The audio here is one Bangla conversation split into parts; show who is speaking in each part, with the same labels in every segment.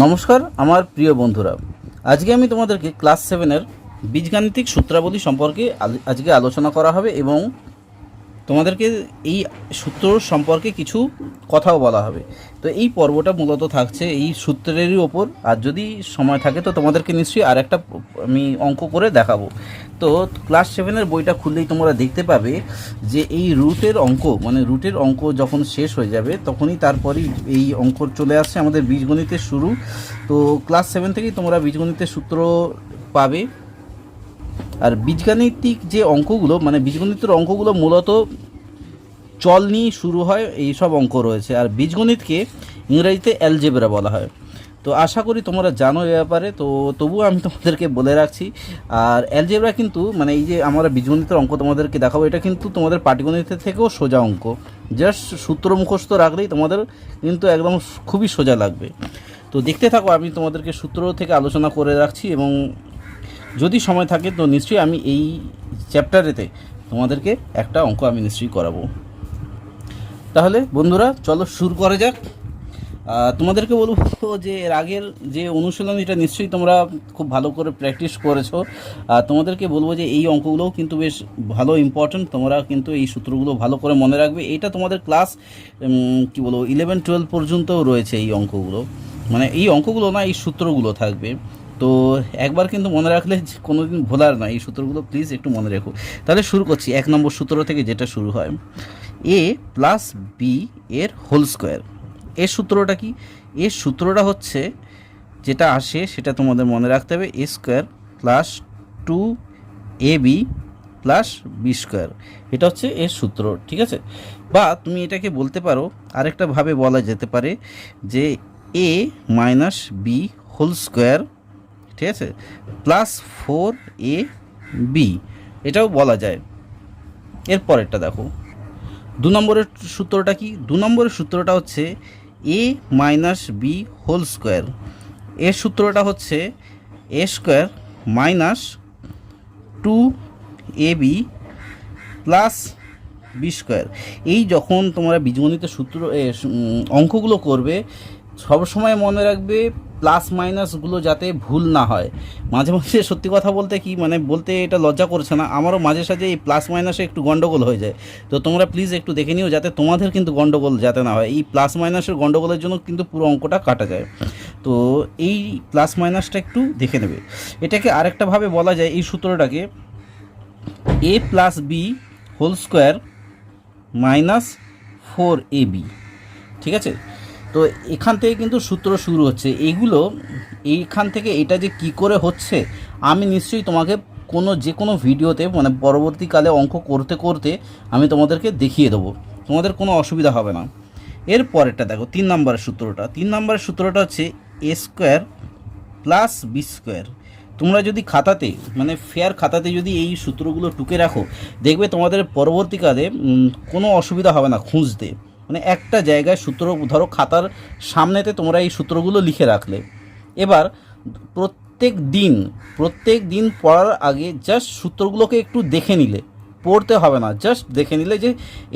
Speaker 1: নমস্কার আমার প্রিয় বন্ধুরা, আজকে আমি তোমাদেরকে ক্লাস 7-এর বীজগাণিতিক সূত্রাবলী সম্পর্কে আজকে আলোচনা করা হবে এবং তোমাদেরকে এই সূত্র সম্পর্কে কিছু কথাও বলা হবে। তো এই পর্বটা মূলত থাকছে এই সূত্রেরই ওপর, আর যদি সময় থাকে তো তোমাদেরকে নিশ্চয়ই আর একটা আমি অঙ্ক করে দেখাবো। তো ক্লাস 7-এর বইটা খুললেই তোমরা দেখতে পাবে যে এই রুটের অঙ্ক যখন শেষ হয়ে যাবে তখনই তারপরেই এই অঙ্ক চলে আসছে আমাদের বীজগণিতের শুরু। তো ক্লাস 7 থেকেই তোমরা বীজগণিতের সূত্র পাবে। আর বীজগাণিতিক যে অঙ্কগুলো বীজগণিতের অঙ্কগুলো মূলত চল নিয়ে শুরু হয়, এই সব অঙ্ক রয়েছে। আর বীজগণিতকে ইংরেজিতে অ্যালজেব্রা বলা হয়। তো আশা করি তোমরা জানো এ ব্যাপারে, তো তবুও আমি তোমাদেরকে বলে রাখছি। আর অ্যালজেব্রা কিন্তু এই যে আমরা বীজগণিতের অঙ্ক তোমাদেরকে দেখাবো, এটা কিন্তু তোমাদের পাটিগণিতের থেকেও সোজা অঙ্ক। জাস্ট সূত্র মুখস্থ রাখলেই তোমাদের কিন্তু একদম খুবই সোজা লাগবে। তো দেখতে থাকো, আমি তোমাদেরকে সূত্র থেকে আলোচনা করে রাখছি এবং যদি সময় থাকে তো নিশ্চয়ই আমি এই চ্যাপ্টারেতে তোমাদেরকে একটা অঙ্ক আমি নিশ্চয়ই করাবো। তাহলে বন্ধুরা চলো শুরু করা যাক। তোমাদেরকে বলবো যে এর আগের যে অনুশীলন এটা নিশ্চয়ই তোমরা খুব ভালো করে প্র্যাকটিস করেছো। তোমাদেরকে বলবো যে এই অঙ্কগুলোও কিন্তু বেশ ভালো ইম্পর্ট্যান্ট, তোমরা কিন্তু এই সূত্রগুলো ভালো করে মনে রাখবে। এটা তোমাদের ক্লাস 11-12 পর্যন্তও রয়েছে এই অঙ্কগুলো, এই অঙ্কগুলো না, এই সূত্রগুলো থাকবে। তো একবার কিন্তু মনে রাখলে কোনো দিন ভোলার না, এই সূত্রগুলো প্লিজ একটু মনে রেখো। তাহলে শুরু করছি 1 নম্বর সূত্র থেকে, যেটা শুরু হয় a প্লাস বি এর হোল স্কোয়ার। এর সূত্রটা কি? এর সূত্রটা হচ্ছে যেটা আসে সেটা তোমাদের মনে রাখতে হবে, a square plus 2ab plus B square. এটা হচ্ছে এর সূত্র, ঠিক আছে? বা তুমি এটাকে বলতে পারো, আরেকটা ভাবে বলা যেতে পারে যে a minus B whole square, ঠিক আছে, প্লাস 4ab, এটাও বলা যায়। এরপরেরটা দেখো, 2 নম্বরের সূত্রটা কি? 2 নম্বরের সূত্রটা হচ্ছে a minus B whole square. এর সূত্রটা হচ্ছে a square minus 2ab plus B square. এই যখন তোমরা বীজগণিতের সূত্র অঙ্কগুলো করবে, সবসময় মনে রাখবে প্লাস মাইনাসগুলো যাতে ভুল না হয়। মাঝে মাঝে সত্যি কথা বলতে কি বলতে এটা লজ্জা করছে না, আমারও মাঝে সাঝে এই প্লাস মাইনাসে একটু গন্ডগোল হয়ে যায়। তো তোমরা প্লিজ একটু দেখে নিও যাতে তোমাদের কিন্তু গন্ডগোল যাতে না হয়। এই প্লাস মাইনাসের গন্ডগোলের জন্য কিন্তু পুরো অঙ্কটা কাটা যায়। তো এই প্লাস মাইনাসটা একটু দেখে নেবে। এটাকে আরেকটাভাবে বলা যায়, এই সূত্রটাকে a plus B whole square minus 4ab, ঠিক আছে? তো এখান থেকে কিন্তু সূত্র শুরু হচ্ছে। এইখান থেকে এটা যে কি করে হচ্ছে আমি নিশ্চয়ই তোমাকে যে কোনো ভিডিওতে পরবর্তীকালে অঙ্ক করতে করতে আমি তোমাদেরকে দেখিয়ে দেবো, তোমাদের কোনো অসুবিধা হবে না। এর পরেরটা দেখো, 3 নম্বরের সূত্রটা। 3 নম্বরের সূত্রটা হচ্ছে a square plus B square. তোমরা যদি খাতাতে ফেয়ার খাতাতে যদি এই সূত্রগুলো টুকে রাখো, দেখবে তোমাদের পরবর্তীকালে কোনো অসুবিধা হবে না খুঁজতে। একটা জায়গায় সূত্র, ধরো খাতার সামনেতে তোমরা এই সূত্রগুলো লিখে রাখলে, এবার প্রত্যেক দিন পড়ার আগে জাস্ট সূত্রগুলোকে একটু দেখে নিলে, পড়তে হবে না, জাস্ট দেখে নিলে যে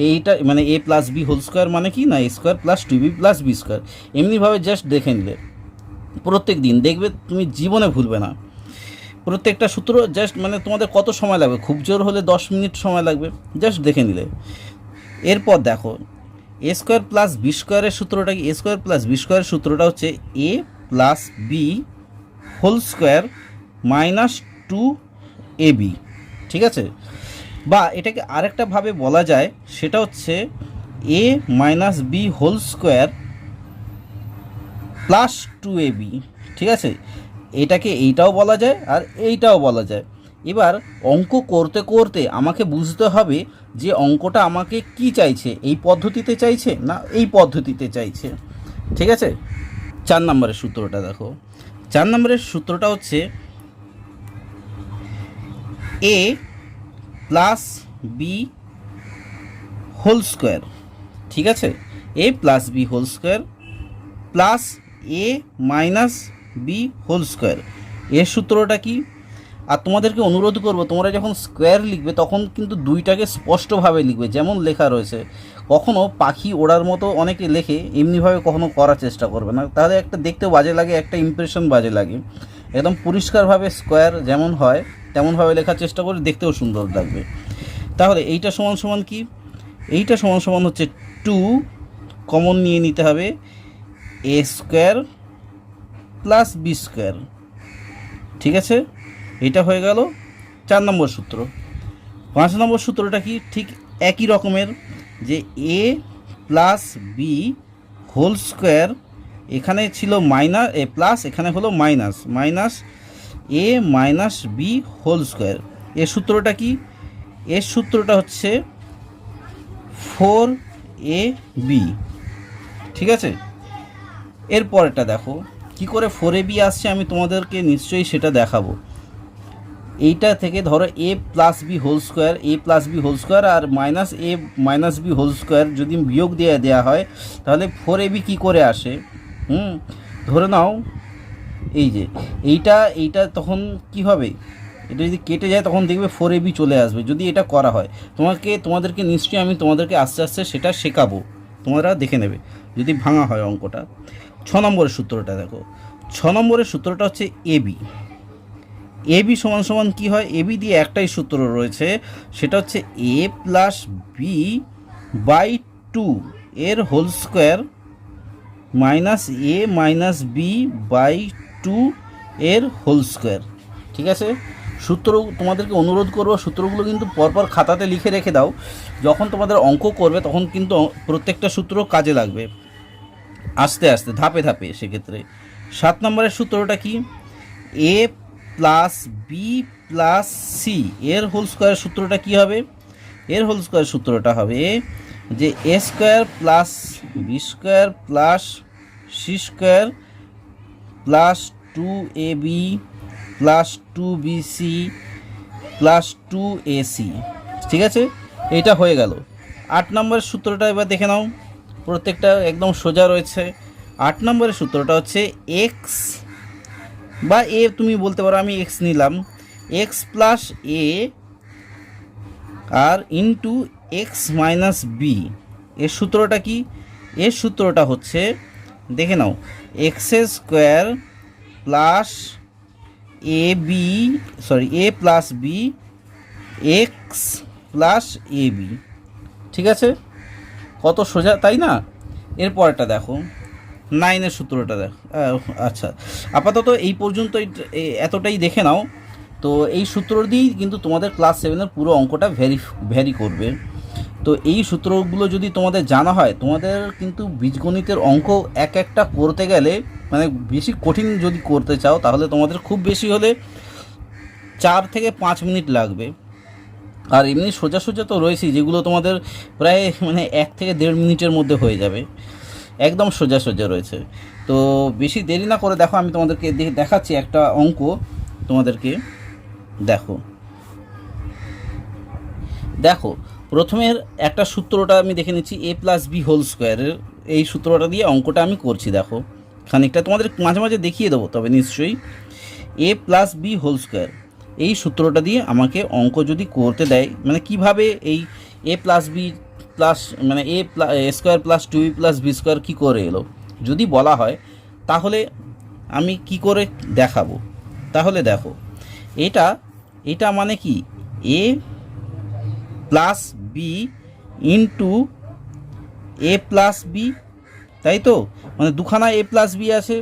Speaker 1: এইটা a plus B whole square মানে কি না, a square plus 2b plus B square, এমনিভাবে জাস্ট দেখে নিলে প্রত্যেক দিন দেখবে তুমি জীবনে ভুলবে না। প্রত্যেকটা সূত্র জাস্ট তোমাদের কত সময় লাগবে, খুব জোর হলে 10 মিনিট সময় লাগবে, জাস্ট দেখে নিলে। এরপর দেখো, এ স্কোয়ার প্লাস বি স্কোয়ারের সূত্রটা কি? এ স্কোয়ার প্লাস বি স্কোয়ারের সূত্রটা হচ্ছে A plus B whole square minus 2ab, ঠিক আছে? বা এটাকে আরেকটা ভাবে বলা যায়, সেটা হচ্ছে A minus B whole square plus 2ab, ঠিক আছে? এটাকে এইটাও বলা যায় আর এইটাও বলা যায়। এবার অঙ্ক করতে করতে আমাকে বুঝতে হবে যে অঙ্কটা আমাকে কি চাইছে, এই পদ্ধতিতে চাইছে না এই পদ্ধতিতে চাইছে, ঠিক আছে? 4 নম্বরের সূত্রটা দেখো। 4 নম্বরের সূত্রটা হচ্ছে a plus B whole square, ঠিক আছে? a plus B whole square plus a minus B whole square. এর সূত্রটা কি? আর তোমাদেরকে অনুরোধ করব, তোমরা যখন স্কোয়ার লিখবে তখন কিন্তু দুইটাকে স্পষ্টভাবে লিখবে, যেমন লেখা রয়েছে, কখনও পাখি ওড়ার মতো অনেকে লেখে, এমনিভাবে কখনো করার চেষ্টা করবে না, তাহলে একটা দেখতেও বাজে লাগে, একটা ইমপ্রেশন বাজে লাগে। একদম পরিষ্কারভাবে স্কোয়ার যেমন হয় তেমনভাবে লেখার চেষ্টা করে, দেখতেও সুন্দর লাগবে। তাহলে এইটা সমান সমান কি, এইটা সমান সমান হচ্ছে 2 কমন নিয়ে নিতে হবে, a square plus B square. ঠিক আছে, এটা হয়ে গেল 4 নম্বর সূত্র। 5 নম্বর সূত্রটা কি, ঠিক একই রকমের, যে a plus B whole square, এখানে ছিল মাইনাস এ প্লাস, এখানে হলো minus, minus A minus B whole square. এর সূত্রটা কি, এর সূত্রটা হচ্ছে 4ab। ঠিক আছে, এর পরেরটা দেখো কি করে 4ab আসছে, আমি তোমাদেরকে নিশ্চয়ই সেটা দেখাবো। এইটা থেকে ধরো a plus B whole square, a plus B whole square আর minus A minus B whole square যদি বিয়োগ দেওয়া হয়, তাহলে 4ab কী করে আসে? ধরে নাও এই যে এইটা তখন কি হবে, এটা যদি কেটে যায় তখন দেখবে 4ab চলে আসবে, যদি এটা করা হয়। তোমাদেরকে নিশ্চয়ই আমি তোমাদেরকে আস্তে আস্তে সেটা শেখাবো, তোমরা দেখে নেবে যদি ভাঙা হয় অঙ্কটা। 6 নম্বরের সূত্রটা দেখো, 6 নম্বরের সূত্রটা হচ্ছে এবি সমান সমান কী হয়, এবি দিয়ে একটাই সূত্র রয়েছে, সেটা হচ্ছে a প্লাস বি বাই 2 এর whole square minus A minus B by 2 এর হোল স্কোয়ার। ঠিক আছে, সূত্র তোমাদেরকে অনুরোধ করবো, সূত্রগুলো কিন্তু পরপর খাতাতে লিখে রেখে দাও, যখন তোমাদের অঙ্ক করবে তখন কিন্তু প্রত্যেকটা সূত্র কাজে লাগবে, আস্তে আস্তে ধাপে ধাপে। সেক্ষেত্রে 7 নম্বরের সূত্রটা কি, A plus B plus C এর হোল স্কোয়ার সূত্রটা কি হবে, এর হোল স্কোয়ার সূত্রটা হবে যে A square plus B square plus C square plus 2ab plus 2bc plus 2ac। ঠিক আছে, এটা হয়ে গেল। 8 নম্বরের সূত্রটা এবার দেখে নাও, প্রত্যেকটা একদম সোজা রয়েছে। 8 নম্বরের সূত্রটা হচ্ছে এক্স বা এ তুমি বলতে পারো, আমি এক্স নিলাম, এক্স প্লাস এ আর ইন্টু এক্স মাইনাস বি। এর সূত্রটা কি, এর সূত্রটা হচ্ছে দেখে নাও, x square plus A plus B x plus A B. ঠিক আছে, কত সোজা তাই না? এরপরটা দেখো 9 সূত্রটা দেখো। আচ্ছা, আপাতত এই পর্যন্ত এতটাই দেখে নাও। তো এই সূত্র দিয়েই কিন্তু তোমাদের ক্লাস 7-এর পুরো অঙ্কটা ভ্যারি করবে। তো এই সূত্রগুলো যদি তোমাদের জানা হয়, তোমাদের কিন্তু বীজগণিতের অঙ্ক একটা করতে গেলে, মানে বেশি কঠিন যদি করতে চাও, তাহলে তোমাদের খুব বেশি হলে 4 থেকে 5 মিনিট লাগবে। আর এমনি সোজা সোজা তো রয়েছেই, যেগুলো তোমাদের প্রায় মানে 1 থেকে 1.5 মিনিটের মধ্যে হয়ে যাবে, একদম সোজা সোজা রয়েছে। তো বেশি দেরি না করে দেখো, আমি তোমাদেরকে দেখাচ্ছি একটা অঙ্ক তোমাদেরকে। দেখো প্রথমের একটা সূত্রটা আমি দেখে নিচ্ছি, এ প্লাস বি হোল স্কোয়ারের এই সূত্রটা দিয়ে অঙ্কটা আমি করছি। দেখো খানিকটা তোমাদের মাঝে মাঝে দেখিয়ে দেবো, তবে নিশ্চয়ই এ প্লাস বি হোল স্কোয়ার এই সূত্রটা দিয়ে আমাকে অঙ্ক যদি করতে দেয়, মানে কিভাবে এই এ প্লাস বি প্লাস মানে A square plus 2b plus B square কী করে এলো যদি বলা হয়, তাহলে আমি কি করে দেখাবো। তাহলে দেখো এটা মানে কি, A plus B into A plus B, তাই তো, মানে দুখানা এ প্লাস বি আছে।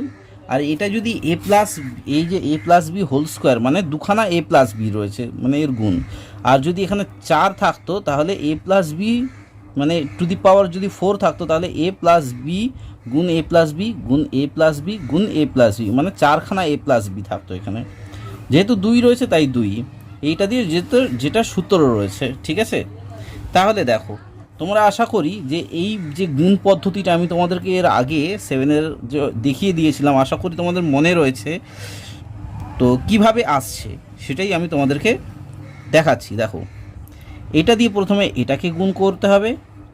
Speaker 1: আর এটা যদি এ প্লাস, এই যে এ প্লাস বি হোল স্কোয়ার মানে দুখানা এ প্লাস বি রয়েছে, মানে এর গুণ। আর যদি এখানে 4 থাকতো, তাহলে এ প্লাস বি মানে টু দি পাওয়ার যদি 4 থাকতো, তাহলে এ প্লাস বি গুণ এ প্লাস বি গুণ এ প্লাস বি গুণ এ প্লাস বি, মানে 4খানা এ প্লাস বি থাকতো এখানে। যেহেতু 2 রয়েছে তাই 2, এইটা দিয়ে যেটা সূত্র রয়েছে। ঠিক আছে, তাহলে দেখো তোমরা আশা করি যে এই যে গুণ পদ্ধতিটা আমি তোমাদেরকে এর আগে 7-এর যে দেখিয়ে দিয়েছিলাম, আশা করি তোমাদের মনে রয়েছে। তো কিভাবে আসছে সেটাই আমি তোমাদেরকে দেখাচ্ছি। দেখো এটা দিয়ে প্রথমে এটাকে গুণ করতে হবে,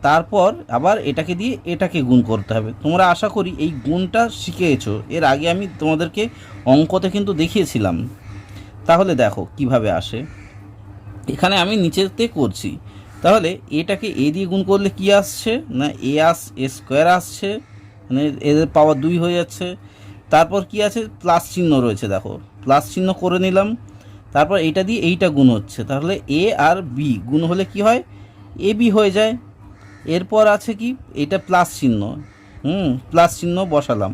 Speaker 1: তারপর আবার এটাকে দিয়ে এটাকে গুণ করতে হবে। তোমরা আশা করি এই গুণটা শিখেছো, এর আগে আমি তোমাদেরকে অঙ্কতে কিন্তু দেখিয়েছিলাম। তাহলে দেখো কিভাবে আসে, এখানে আমি নিচেতে করছি, তাহলে এটাকে এ দিয়ে গুণ করলে কি আসছে না এ স্কোয়ার আসছে, মানে এদের পাওয়ার 2 হয়ে যাচ্ছে। তারপর কি আছে প্লাস চিহ্ন রয়েছে, দেখো প্লাস চিহ্ন করে নিলাম। তারপর এইটা দিয়ে এইটা গুণ হচ্ছে, তাহলে এ আর বি গুণ হলে কি হয় এ বি হয়ে যায়। এরপর আছে কি এটা প্লাস চিহ্ন, প্লাস চিহ্ন বসালাম,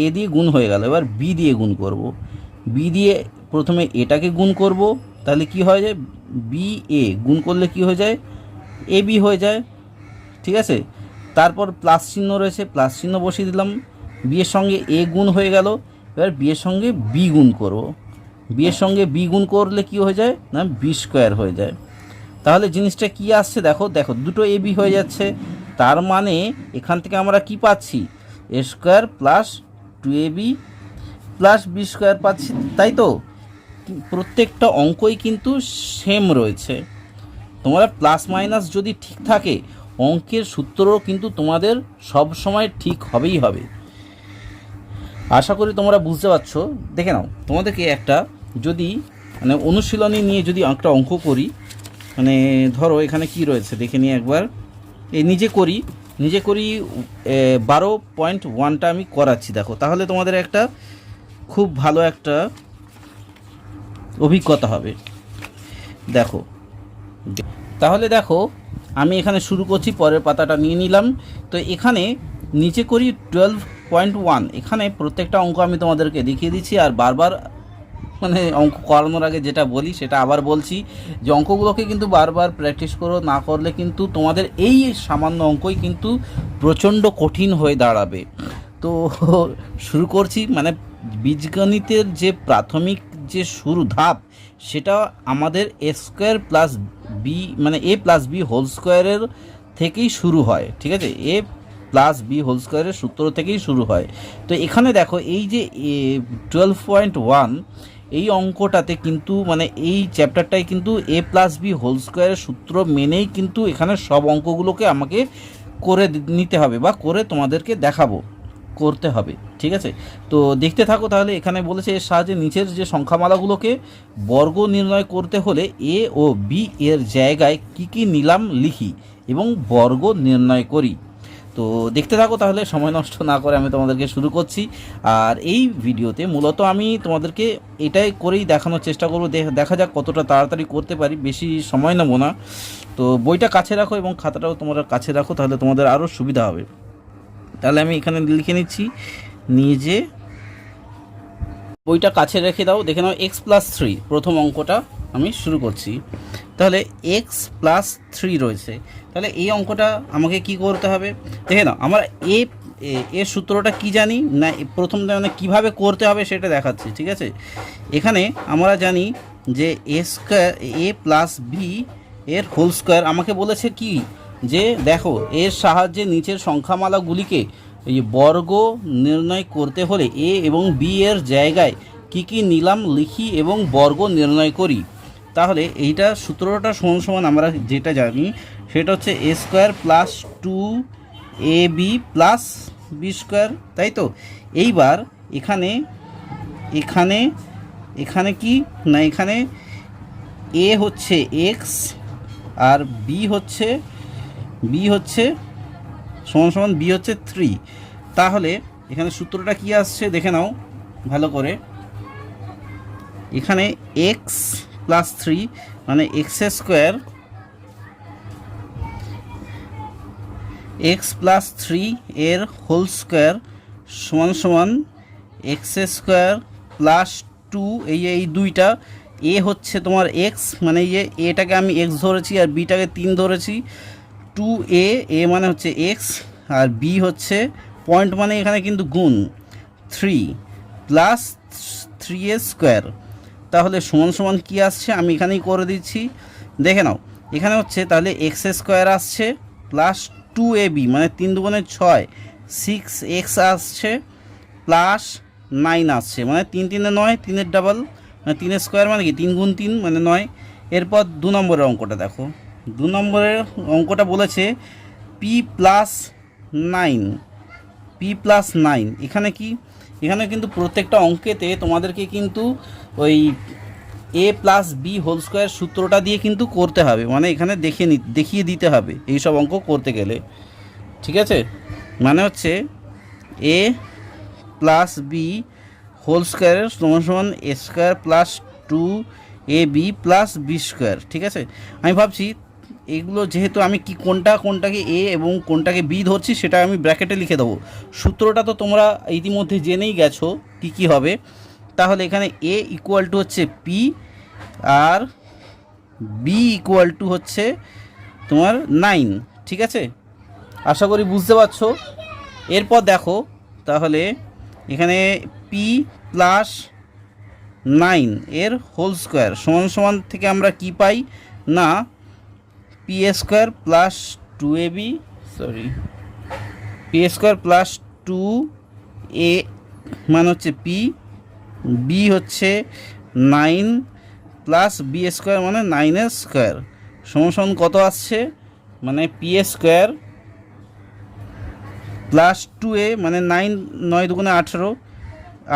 Speaker 1: এ দিয়ে গুণ হয়ে গেল। এবার বি দিয়ে গুণ করব, বি দিয়ে প্রথমে এটাকে গুণ করব, তাহলে কি হয়ে যায় বি এ গুণ করলে কি হয়ে যায় এ বি হয়ে যায়, ঠিক আছে। তারপর প্লাস চিহ্ন রয়েছে, প্লাস চিহ্ন বসিয়ে দিলাম, বি এর সঙ্গে এ গুণ হয়ে গেল। এবার বি এর সঙ্গে বি গুণ করব, বি এর সঙ্গে বি গুণ করলে কি হয়ে যায় না বি স্কোয়ার হয়ে যায়। তাহলে জিনিসটা কি আসছে দেখো, দুটো এ বি হয়ে যাচ্ছে। তার মানে এখান থেকে আমরা কি পাচ্ছি A square plus 2ab plus B square পাচ্ছি, তাই তো। প্রত্যেকটা অঙ্কই কিন্তু সেম রয়েছে। তোমরা প্লাস মাইনাস যদি ঠিক থাকে অঙ্কের সূত্রও কিন্তু তোমাদের সব সময় ঠিক হবেই হবে। আশা করি তোমরা বুঝতে পারছো। দেখে নাও, তোমাদেরকে একটা যদি মানে অনুশীলনী নিয়ে যদি একটা অঙ্ক করি, মানে ধরো এখানে কি রয়েছে দেখে নিই একবার। এই নিজে করি 12.1টা আমি করাচ্ছি, দেখো তাহলে তোমাদের একটা খুব ভালো একটা অভিজ্ঞতা হবে। দেখো তাহলে দেখো আমি এখানে শুরু করছি, পরের পাতাটা নিয়ে নিলাম। তো এখানে নিচে করি 12.1, এখানে প্রত্যেকটা অঙ্ক আমি তোমাদেরকে দেখিয়ে দিচ্ছি। আর বারবার মানে অঙ্ক করানোর আগে যেটা বলি সেটা আবার বলছি যে অঙ্কগুলোকে কিন্তু বারবার প্র্যাকটিস করো, না করলে কিন্তু তোমাদের এই সামান্য অঙ্কই কিন্তু প্রচণ্ড কঠিন হয়ে দাঁড়াবে। তো শুরু করছি। মানে বীজগণিতের যে প্রাথমিক যে শুরু ধাপ সেটা আমাদের এ স্কোয়ার প্লাস বি মানে এ প্লাস বি হোল স্কোয়ারের থেকেই শুরু হয়, ঠিক আছে। এ প্লাস বি হোল স্কোয়ারের সূত্র থেকেই শুরু হয়। তো এখানে দেখো এই যে 12.1 এই অঙ্কটাতে কিন্তু মানে এই চ্যাপ্টারটাই কিন্তু এ প্লাস বি হোল স্কোয়ারের সূত্র মেনেই কিন্তু এখানে সব অঙ্কগুলোকে আমাকে করে নিতে হবে বা করে তোমাদেরকে দেখাবো, করতে হবে, ঠিক আছে। তো দেখতে থাকো। তাহলে এখানে বলেছে এর সাহায্যে নিচের যে সংখ্যামালাগুলোকে বর্গ নির্ণয় করতে হলে এ ও বি এর জায়গায় কি নিলাম লিখি এবং বর্গ নির্ণয় করি। তো দেখতে থাকো, তাহলে সময় নষ্ট না করে আমি তোমাদেরকে শুরু করছি। আর এই ভিডিওতে মূলত আমি তোমাদেরকে এটাই করেই দেখানোর চেষ্টা করবো, দেখা যাক কতটা তাড়াতাড়ি করতে পারি, বেশি সময় নেব না। তো বইটা কাছে রাখো এবং খাতাটাও তোমরা কাছে রাখো, তাহলে তোমাদের আরও সুবিধা হবে। তাহলে আমি এখানে লিখে নিচ্ছি, নিজে বইটা কাছে রেখে দাও। দেখে নাও x+3 প্রথম অঙ্কটা আমি শুরু করছি। তাহলে x+3 রয়েছে, তাহলে এই অঙ্কটা আমাকে কি করতে হবে দেখে নাও। আমরা এর সূত্রটা কি জানি না, প্রথম মানে কীভাবে করতে হবে সেটা দেখাচ্ছি, ঠিক আছে। এখানে আমরা জানি যে A square A plus B এর হোল স্কোয়ার। আমাকে বলেছে কি যে দেখো এর সাহায্যে নিচের সংখ্যামালাগুলিকে এই বর্গ নির্ণয় করতে হলে এ এবং বি এর জায়গায় কি নিলাম লিখি এবং বর্গ নির্ণয় করি। তাহলে এইটা সূত্রটা সমান সমান আমরা যেটা জানি সেটা হচ্ছে A square plus 2ab plus B square, তাই তো। এইবার এখানে এখানে এখানে কি না, এখানে এ হচ্ছে এক্স আর বি হচ্ছে সমান সমান বি হচ্ছে 3। তাহলে এখানে সূত্রটা কি আসছে দেখে নাও ভালো করে। এখানে x+3 মানে x+3 এর হোল স্কোয়ার সমান সমান x² + 2। এই দুইটা এ হচ্ছে তোমার x, মানে এটাকে আমি x ধরেছি আর বিটাকে 3 ধরেছি। 2a মানে হচ্ছে x আর b হচ্ছে পয়েন্ট মানে এখানে কিন্তু গুণ 3 প্লাস 3a²। তাহলে সমান সমান কী আসছে আমি এখানেই করে দিচ্ছি, দেখে নাও। এখানে হচ্ছে তাহলে x² আসছে প্লাস 2ab মানে 3 দুগুণে 6, 6x আসছে প্লাস 9 আসছে মানে 3 3 9, 3 ডাবল মানে 3² মানে কি 3 গুণ 3 মানে 9। এরপর 2 নম্বরের অঙ্কটা দেখো। 2 নম্বরের অঙ্কটা বলেছে p+9। এখানে কি এখানে কিন্তু প্রত্যেকটা অঙ্কেতে তোমাদেরকে কিন্তু ওই এ প্লাস বি হোল স্কোয়ার সূত্রটা দিয়ে কিন্তু করতে হবে, মানে এখানে দেখিয়ে দিতে হবে এই সব অঙ্ক করতে গেলে, ঠিক আছে। মানে হচ্ছে এ প্লাস বি হোল স্কোয়ারের সমান সমান এ square plus two A B plus B square, ঠিক আছে। আমি ভাবছি এগুলো যেহেতু আমি কি কোনটাকে এ এবং কোনটাকে বি ধরছি সেটা আমি ব্র্যাকেটে লিখে দেবো। সূত্রটা তো তোমরা ইতিমধ্যে জেনেই গেছো কি হবে। তাহলে এখানে এ ইকুয়াল টু হচ্ছে পি আর বি ইকুয়াল টু হচ্ছে তোমার 9, ঠিক আছে। আশা করি বুঝতে পারছো। এরপর দেখো তাহলে এখানে পি প্লাস 9 এর হোল স্কোয়ার সমান সমান থেকে আমরা কি পাই না P square plus two A B, sorry P square plus two A মানে হচ্ছে পি, বি হচ্ছে 9 প্লাস বি স্কোয়ার মানে 9 স্কোয়ার সমান সমান কত আসছে মানে P square plus two A মানে 9 9 দুগুণে 18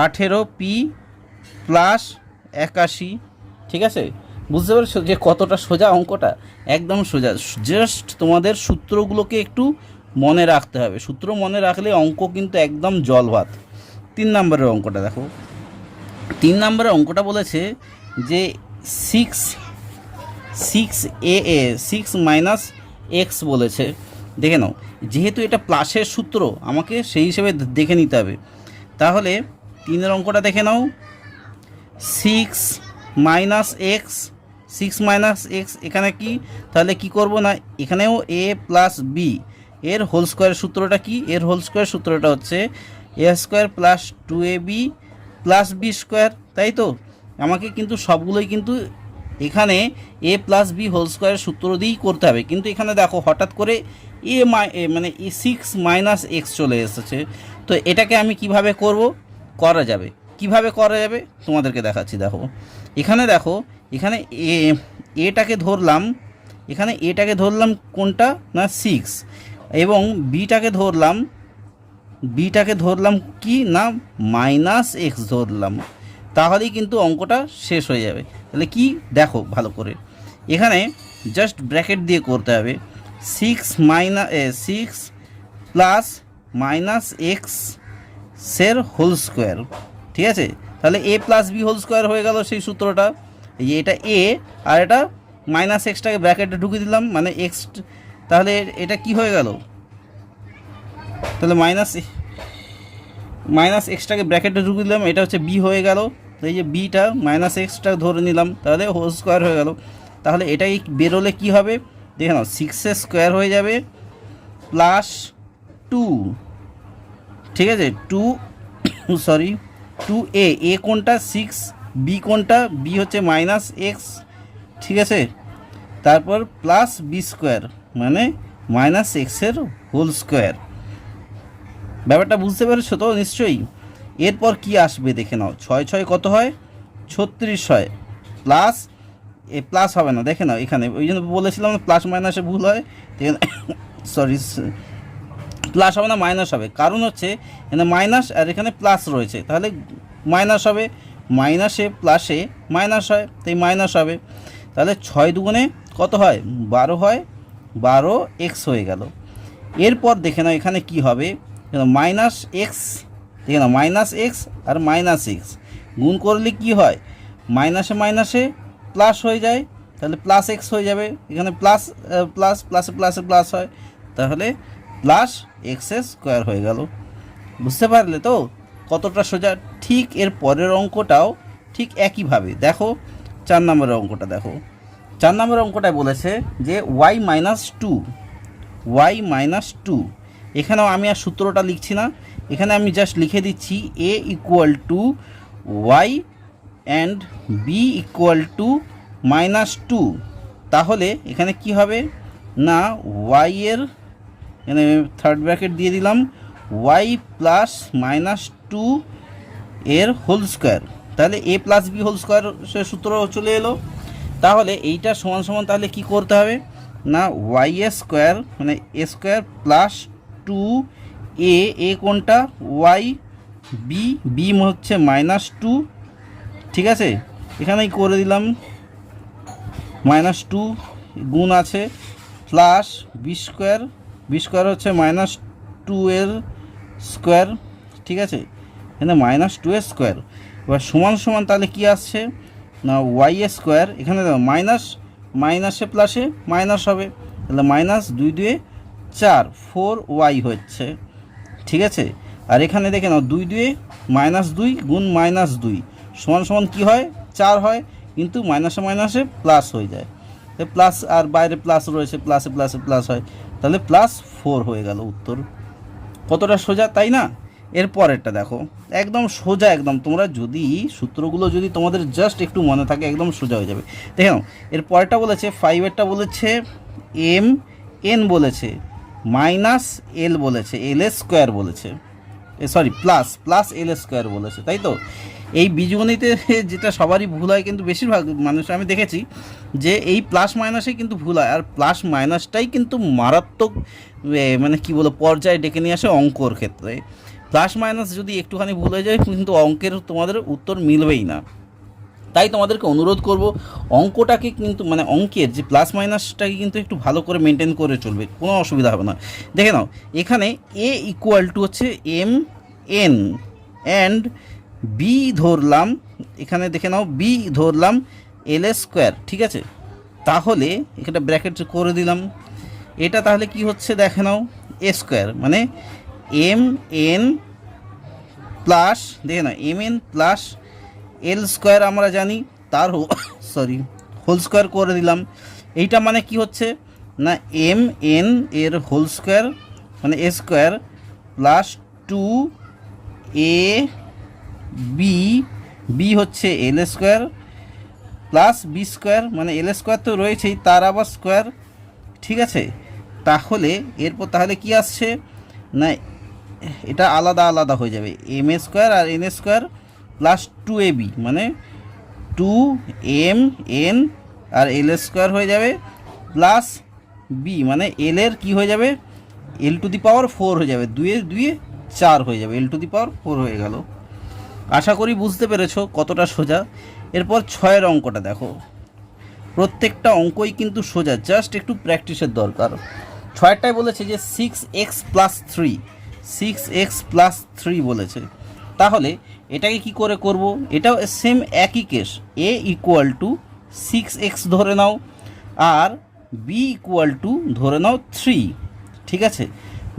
Speaker 1: 18 পি প্লাস 81, ঠিক আছে। বুঝতে পারছো যে কতটা সোজা অঙ্কটা, একদম সোজা। জাস্ট তোমাদের সূত্রগুলোকে একটু মনে রাখতে হবে, সূত্র মনে রাখলে অঙ্ক কিন্তু একদম জল ভাত। 3 নম্বরের অঙ্কটা দেখো। 3 নম্বরের অঙ্কটা বলেছে যে 6 মাইনাস এক্স বলেছে। দেখে নাও, যেহেতু এটা প্লাসের সূত্র আমাকে সেই হিসেবে দেখে নিতে হবে। তাহলে 3 অঙ্কটা দেখে নাও। 6 মাইনাস এক্স এখানে কি, তাহলে কি করব না এখানেও এ প্লাস বি এর হোল স্কোয়ার সূত্রটা কি, এর হোল স্কোয়ার সূত্রটা হচ্ছে A square plus two A B plus B square, তাই তো। আমাকে কিন্তু সবগুলোই কিন্তু এখানে এ প্লাস বি হোল স্কোয়ারের সূত্র দিয়েই করতে হবে, কিন্তু এখানে দেখো হঠাৎ করে মানে 6 মাইনাস এক্স চলে এসেছে। তো এটাকে আমি কিভাবে করা যাবে তোমাদেরকে দেখাচ্ছি। দেখো এখানে দেখো, এখানে এটাকে ধরলাম কোনটা না 6, এবং বিটাকে ধরলাম কি না মাইনাস এক্স ধরলাম, তাহলেই কিন্তু অঙ্কটা শেষ হয়ে যাবে। তাহলে কি দেখো ভালো করে, এখানে জাস্ট ব্র্যাকেট দিয়ে করতে হবে 6 প্লাস মাইনাস এক্স এর হোল স্কোয়ার, ঠিক আছে। তাহলে এ প্লাস বি হোল স্কোয়ার হয়ে গেল সেই সূত্রটা। এই যে এটা এ আর এটা মাইনাস এক্সটাকে ব্র্যাকেটে ঢুকিয়ে দিলাম মানে এক্স, তাহলে এটা কি হয়ে গেল, তাহলে মাইনাস এক্সটাকে ব্র্যাকেটে ঢুকিয়ে দিলাম, এটা হচ্ছে বি হয়ে গেল। এই যে বিটা মাইনাস এক্সটা ধরে নিলাম, তাহলে হোল স্কোয়ার হয়ে গেল। তাহলে এটাই বেরোলে কি হবে দেখে নাও, 6 স্কোয়ার হয়ে যাবে প্লাস 2, ঠিক আছে। 2 এ কোনটা 6, বি কোনটা, বি হচ্ছে মাইনাস এক্স, ঠিক আছে। তারপর প্লাস বি স্কোয়ার মানে মাইনাস এক্সের হোল স্কোয়ার। ব্যাপারটা বুঝতে পেরেছো তো নিশ্চয়ই। এরপর কি আসবে দেখে নাও, 6 6 কত হয় 36 হয়, প্লাস হবে না দেখে নাও এখানে, ওই জন্য বলেছিলাম প্লাস মাইনাসে ভুল হয়, সরি প্লাস হবে না মাইনাস হবে, কারণ হচ্ছে এখানে মাইনাস আর এখানে প্লাস রয়েছে, তাহলে মাইনাস হবে, মাইনাসে প্লাসে মাইনাস হয়, তাই মাইনাস হবে। তাহলে 6 দুগুণে কত হয় 12 হয়, 12 এক্স হয়ে গেল। এরপর দেখে নাও এখানে কি হবে, মাইনাস এক্স, দেখে নাও মাইনাস এক্স আর মাইনাস এক্স গুণ করলে কি হয়, মাইনাসে মাইনাসে প্লাস হয়ে যায়, তাহলে প্লাস এক্স হয়ে যাবে। এখানে প্লাস হয়, তাহলে প্লাস এক্স স্কোয়ার হয়ে গেল। বুঝতে পারলে তো কতটা সোজা। ঠিক এর পরের অঙ্কটাও ঠিক একইভাবে দেখো। 4 নম্বরের অঙ্কটা দেখো। 4 নম্বরের অঙ্কটায় বলেছে যে ওয়াই মাইনাস টু, এখানেও আমি আর সূত্রটা লিখছি না, এখানে আমি জাস্ট লিখে দিচ্ছি A equal to Y and B equal to -2। তাহলে এখানে কি হবে না ওয়াই এর এখানে থার্ড ব্র্যাকেট দিয়ে দিলাম ওয়াই প্লাস -2 এর হোল স্কোয়ার, তাহলে এ প্লাস বি হোল স্কোয়ার সূত্র চলে এলো। তাহলে এইটা সমান সমান তাহলে কি করতে হবে না ওয়াই স্কোয়ার মানে এ স্কোয়ার প্লাস 2 এ কোনটা ওয়াই, বি হচ্ছে -2, ঠিক আছে। এখানেই করে দিলাম -2 গুণ আছে প্লাস বি স্কোয়ার হচ্ছে -2 এর স্কোয়ার, ঠিক আছে, এখানে -2 এর স্কোয়ার। এবার সমান সমান তাহলে কি আসছে না ওয়াই এর স্কোয়ার, এখানে দেখো মাইনাসে প্লাসে মাইনাস হবে, তাহলে -2 2 4 4y হচ্ছে, ঠিক আছে। আর এখানে দেখে নাও 2 2 -2 গুণ -2 সমান সমান কী হয় 4 হয়, কিন্তু মাইনাসে মাইনাসে প্লাস হয়ে যায়, প্লাস আর বাইরে প্লাস রয়েছে, প্লাসে প্লাসে প্লাস হয়, তাহলে +4 হয়ে গেল উত্তর। কতটা সোজা তাই না? এর পরেরটা দেখো, একদম সোজা, একদম তোমরা যদি সূত্রগুলো যদি তোমাদের জাস্ট একটু মনে থাকে একদম সোজা হয়ে যাবে। দেখো এর পরেরটা বলেছে 5-এরটা বলেছে mn বলেছে, -l বলেছে, l স্কোয়ার বলেছে, সরি প্লাস l স্কোয়ার বলেছে, তাই তো। এই বীজগণিতে যেটা সবারই ভুল হয়, কিন্তু বেশিরভাগ মানুষ আমি দেখেছি যে এই প্লাস মাইনাসে কিন্তু ভুল হয়, আর প্লাস মাইনাসটাই কিন্তু মারাত্মক মানে কি বলো পর্যায়ে ডেকে নিয়ে আসে অঙ্কর ক্ষেত্রে। প্লাস মাইনাস যদি একটুখানি ভুল হয়ে যায় কিন্তু অঙ্কের তোমাদের উত্তর মিলবেই না। তাই তোমাদেরকে অনুরোধ করব অঙ্কটাকে কিন্তু মানে অঙ্কের যে প্লাস মাইনাসটাকে কিন্তু একটু ভালো করে মেনটেন করে চলবে, কোনো অসুবিধা হবে না। দেখে নাও এখানে a = হচ্ছে mn অ্যান্ড বি ধরলাম, এখানে দেখে নাও বি ধরলাম l স্কোয়ার, ঠিক আছে। তাহলে এখানে ব্র্যাকেট করে দিলাম, এটা তাহলে কি হচ্ছে দেখে নাও a স্কোয়ার, মানে mn প্লাস দেখে নাও mn প্লাস l স্কোয়ার আমরা জানি, তার হোল স্কোয়ার করে দিলাম। এইটা মানে কি হচ্ছে না mn এর হোল স্কোয়ার মানে a স্কোয়ার প্লাস 2ab হচ্ছে l square plus B square, মানে l স্কোয়ার তো রয়েছেই তার আবার স্কোয়ার, ঠিক আছে। তাহলে এরপর তাহলে কি আসছে না এটা আলাদা আলাদা হয়ে যাবে, m স্কোয়ার আর n স্কোয়ার প্লাস 2ab মানে 2mn আর l স্কোয়ার হয়ে যাবে প্লাস বি মানে l এর কী হয়ে যাবে l⁴ হয়ে যাবে, 2 এর 2 4 হয়ে যাবে, l⁴ হয়ে গেল। আশা করি বুঝতে পেরেছো কতটা সোজা। এরপর 6-এর অঙ্কটা দেখো, প্রত্যেকটা অঙ্কই কিন্তু সোজা, জাস্ট একটু প্র্যাকটিসের দরকার। 6টায় বলেছে যে 6x + 3 বলেছে, তাহলে এটাকে কি করে করব, এটাও সেম একই কেস, a = 6x ধরে নাও আর b = ধরে নাও 3, ঠিক আছে।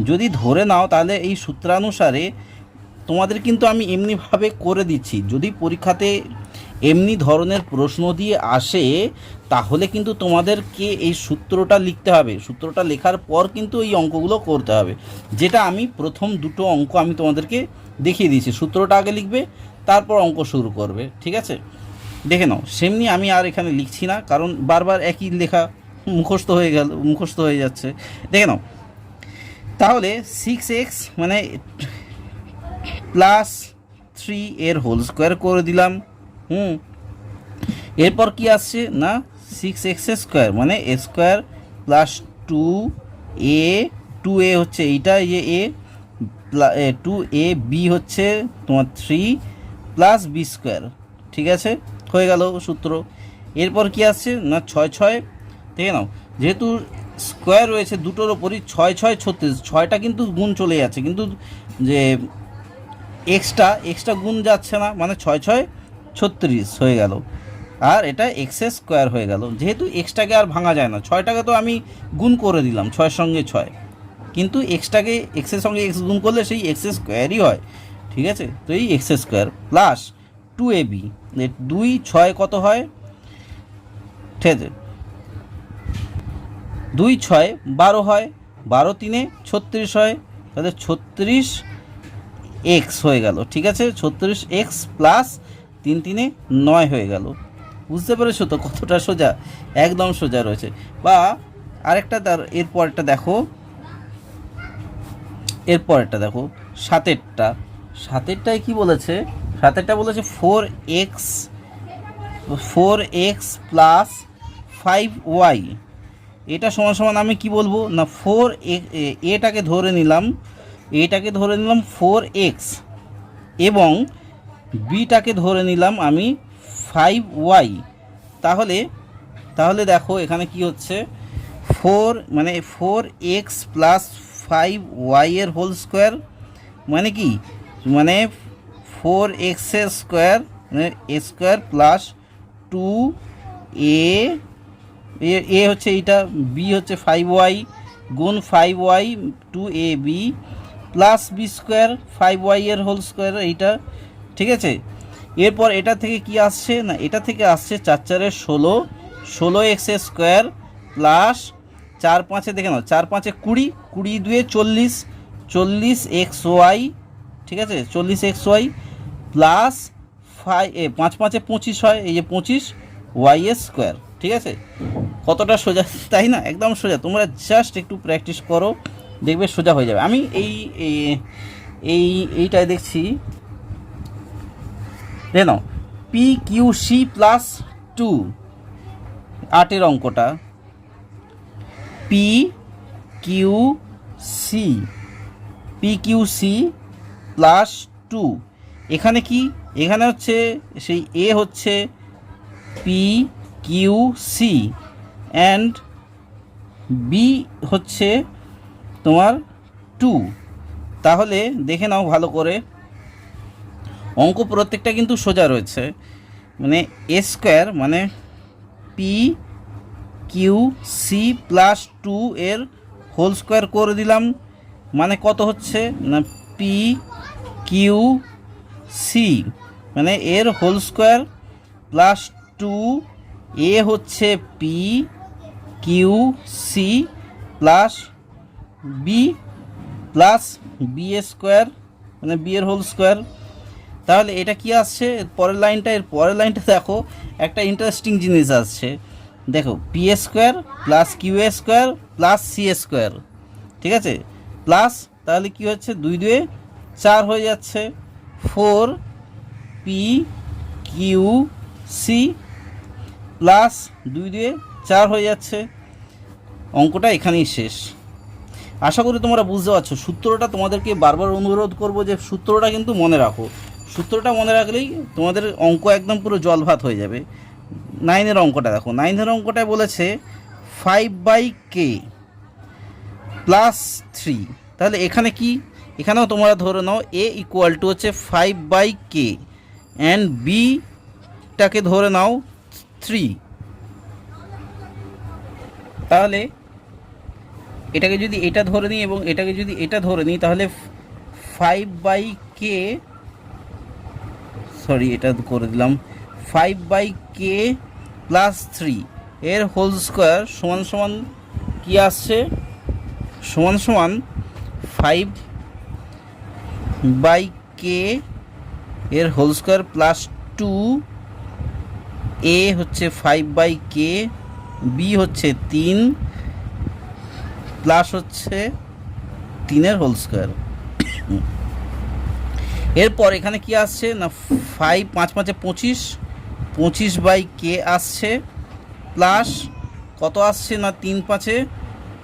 Speaker 1: যদি ধরে নাও তাহলে এই সূত্রানুসারে তোমাদের কিন্তু আমি এমনিভাবে করে দিচ্ছি, যদি পরীক্ষাতে এমনি ধরনের প্রশ্ন দিয়ে আসে তাহলে কিন্তু তোমাদেরকে এই সূত্রটা লিখতে হবে, সূত্রটা লেখার পর কিন্তু এই অঙ্কগুলো করতে হবে, যেটা আমি প্রথম দুটো অঙ্ক আমি তোমাদেরকে দেখিয়ে দিয়েছি। সূত্রটা আগে লিখবে তারপর অঙ্ক শুরু করবে, ঠিক আছে। দেখে নাও সেমনি আমি আর এখানে লিখছি না, কারণ বারবার একই লেখা মুখস্থ হয়ে যাচ্ছে। দেখে নাও তাহলে 6x মানে +3 এর হোল স্কোয়ার করে দিলাম, এরপর কি আসছে না 6x স্কোয়ার মানে a স্কোয়ার প্লাস 2a হচ্ছে এইটা এ 2ab হচ্ছে তোমার 3 প্লাস বি স্কোয়ার, ঠিক আছে, হয়ে গেল সূত্র। এরপর কি আসছে না 6 দেখে নাও, যেহেতু স্কোয়ার রয়েছে দুটোর ওপরই 6 6 36, 6টা কিন্তু গুণ চলে যাচ্ছে, কিন্তু যে এক্সট্রা গুণ যাচ্ছে না, মানে 6 6 36 হয়ে গেল, আর এটা x স্কোয়ার হয়ে গেল। যেহেতু এক্সটাকে আর ভাঙা যায় না, 6টাকে তো আমি গুণ করে দিলাম 6-এর সঙ্গে 6, কিন্তু এক্সটাকে এক্সের সঙ্গে এক্স গুণ করলে সেই x স্কোয়ারই হয়, ঠিক আছে। তো এই x স্কোয়ার প্লাস 2ab 2 6 কত হয়, ঠিক আছে, 2 6 12 হয়, 12 3 36 হয়, তাহলে 36x হয়ে গেল, ঠিক আছে, 36x প্লাস 3 3 9 হয়ে গেল। বুঝতে পেরেছো তো কতটা সোজা, একদম সোজা রয়েছে। বা আরেকটা এরপরটা দেখো 7টায় কি বলেছে, 7টা বলেছে 4x প্লাস 5y, এটা সমান সমান আমি কি বলবো না 4x, এটাকে ধরে নিলাম 4x এবং বিটাকে ধরে নিলাম আমি 5y। তাহলে তাহলে দেখো এখানে কি হচ্ছে, 4 মানে 4x প্লাস 5y এর হোল স্কোয়ার মানে কি, মানে 4x এর স্কোয়ার মানে এ স্কোয়ার প্লাস 2a, এ হচ্ছে এইটা, বি হচ্ছে 5y গুণ 5y 2ab plus B square 5y এর হোল স্কোয়ার এইটা, ঠিক আছে। এরপর এটা থেকে কি আসছে না, এটা থেকে আসছে 4 4 16, 16x স্কোয়ার প্লাস 4 5 দেখে নাও, 4 5 20, 20 2 40, 40xy, ঠিক আছে, 40xy প্লাস 5 5 25 হয়, এই যে 25y স্কোয়ার, ঠিক আছে। কতটা সোজা তাই না, একদম সোজা। তোমরা জাস্ট একটু প্র্যাকটিস করো, দেখবে সোজা হয়ে যাবে। আমি এইটাই দেখছি, দেখে নাও, পি কিউ সি প্লাস 2, 8 অঙ্কটা, পি কিউ সি প্লাস 2, এখানে কি, এখানে হচ্ছে সেই এ হচ্ছে P Q C and B হচ্ছে তোমার 2। তাহলে দেখে নাও ভালো করে, অঙ্ক প্রত্যেকটা কিন্তু সোজা রয়েছে। মানে এ স্কোয়ার মানে পি কিউ সি প্লাস 2 এর হোল স্কোয়ার করে দিলাম, মানে কত হচ্ছে না, পি কিউ সি মানে এর হোল স্কোয়ার প্লাস 2, এ হচ্ছে P Q C plus B plus B square মানে বি এর হোল স্কোয়ার। তাহলে এটা কি আসছে, পরের লাইনটা দেখো, একটা ইন্টারেস্টিং জিনিস আসছে, দেখো P square plus Q square plus C square, ঠিক আছে, প্লাস তাহলে কি হচ্ছে 2 2 4 হয়ে যাচ্ছে, 4 পি কিউ সি প্লাস 2 2 4 হয়ে যাচ্ছে। অঙ্কটা এখানেই শেষ। আশা করি তোমরা বুঝতে পারছো। সূত্রটা তোমাদেরকে বারবার অনুরোধ করব যে সূত্রটা কিন্তু মনে রাখো, সূত্রটা মনে রাখলেই তোমাদের অঙ্ক একদম পুরো জলভাত হয়ে যাবে। 9 অঙ্কটা দেখো, 9 অঙ্কটায় বলেছে 5/k প্লাস 3। তাহলে এখানে কি, এখানেও তোমরা ধরে নাও a ইকুয়াল টু হচ্ছে 5/k অ্যান্ড বিটাকে ধরে নাও 3। তাহলে এটাকে যদি এটা ধরে নিই এবং এটাকে যদি এটা ধরে নিই, তাহলে 5/k, সরি এটা করে দিলাম, 5/k প্লাস 3 এর হোল স্কোয়ার সমান সমান কী আসছে, সমান সমান 5/k এর হোল স্কোয়ার প্লাস 2, এ হচ্ছে 5/k, বি হচ্ছে 3 প্লাস হচ্ছে 3 এর হোল স্কোয়ার। এরপর এখানে কি আসছে না, 5 5 5 25, 25/k আসছে, প্লাস কত আসছে না 3 5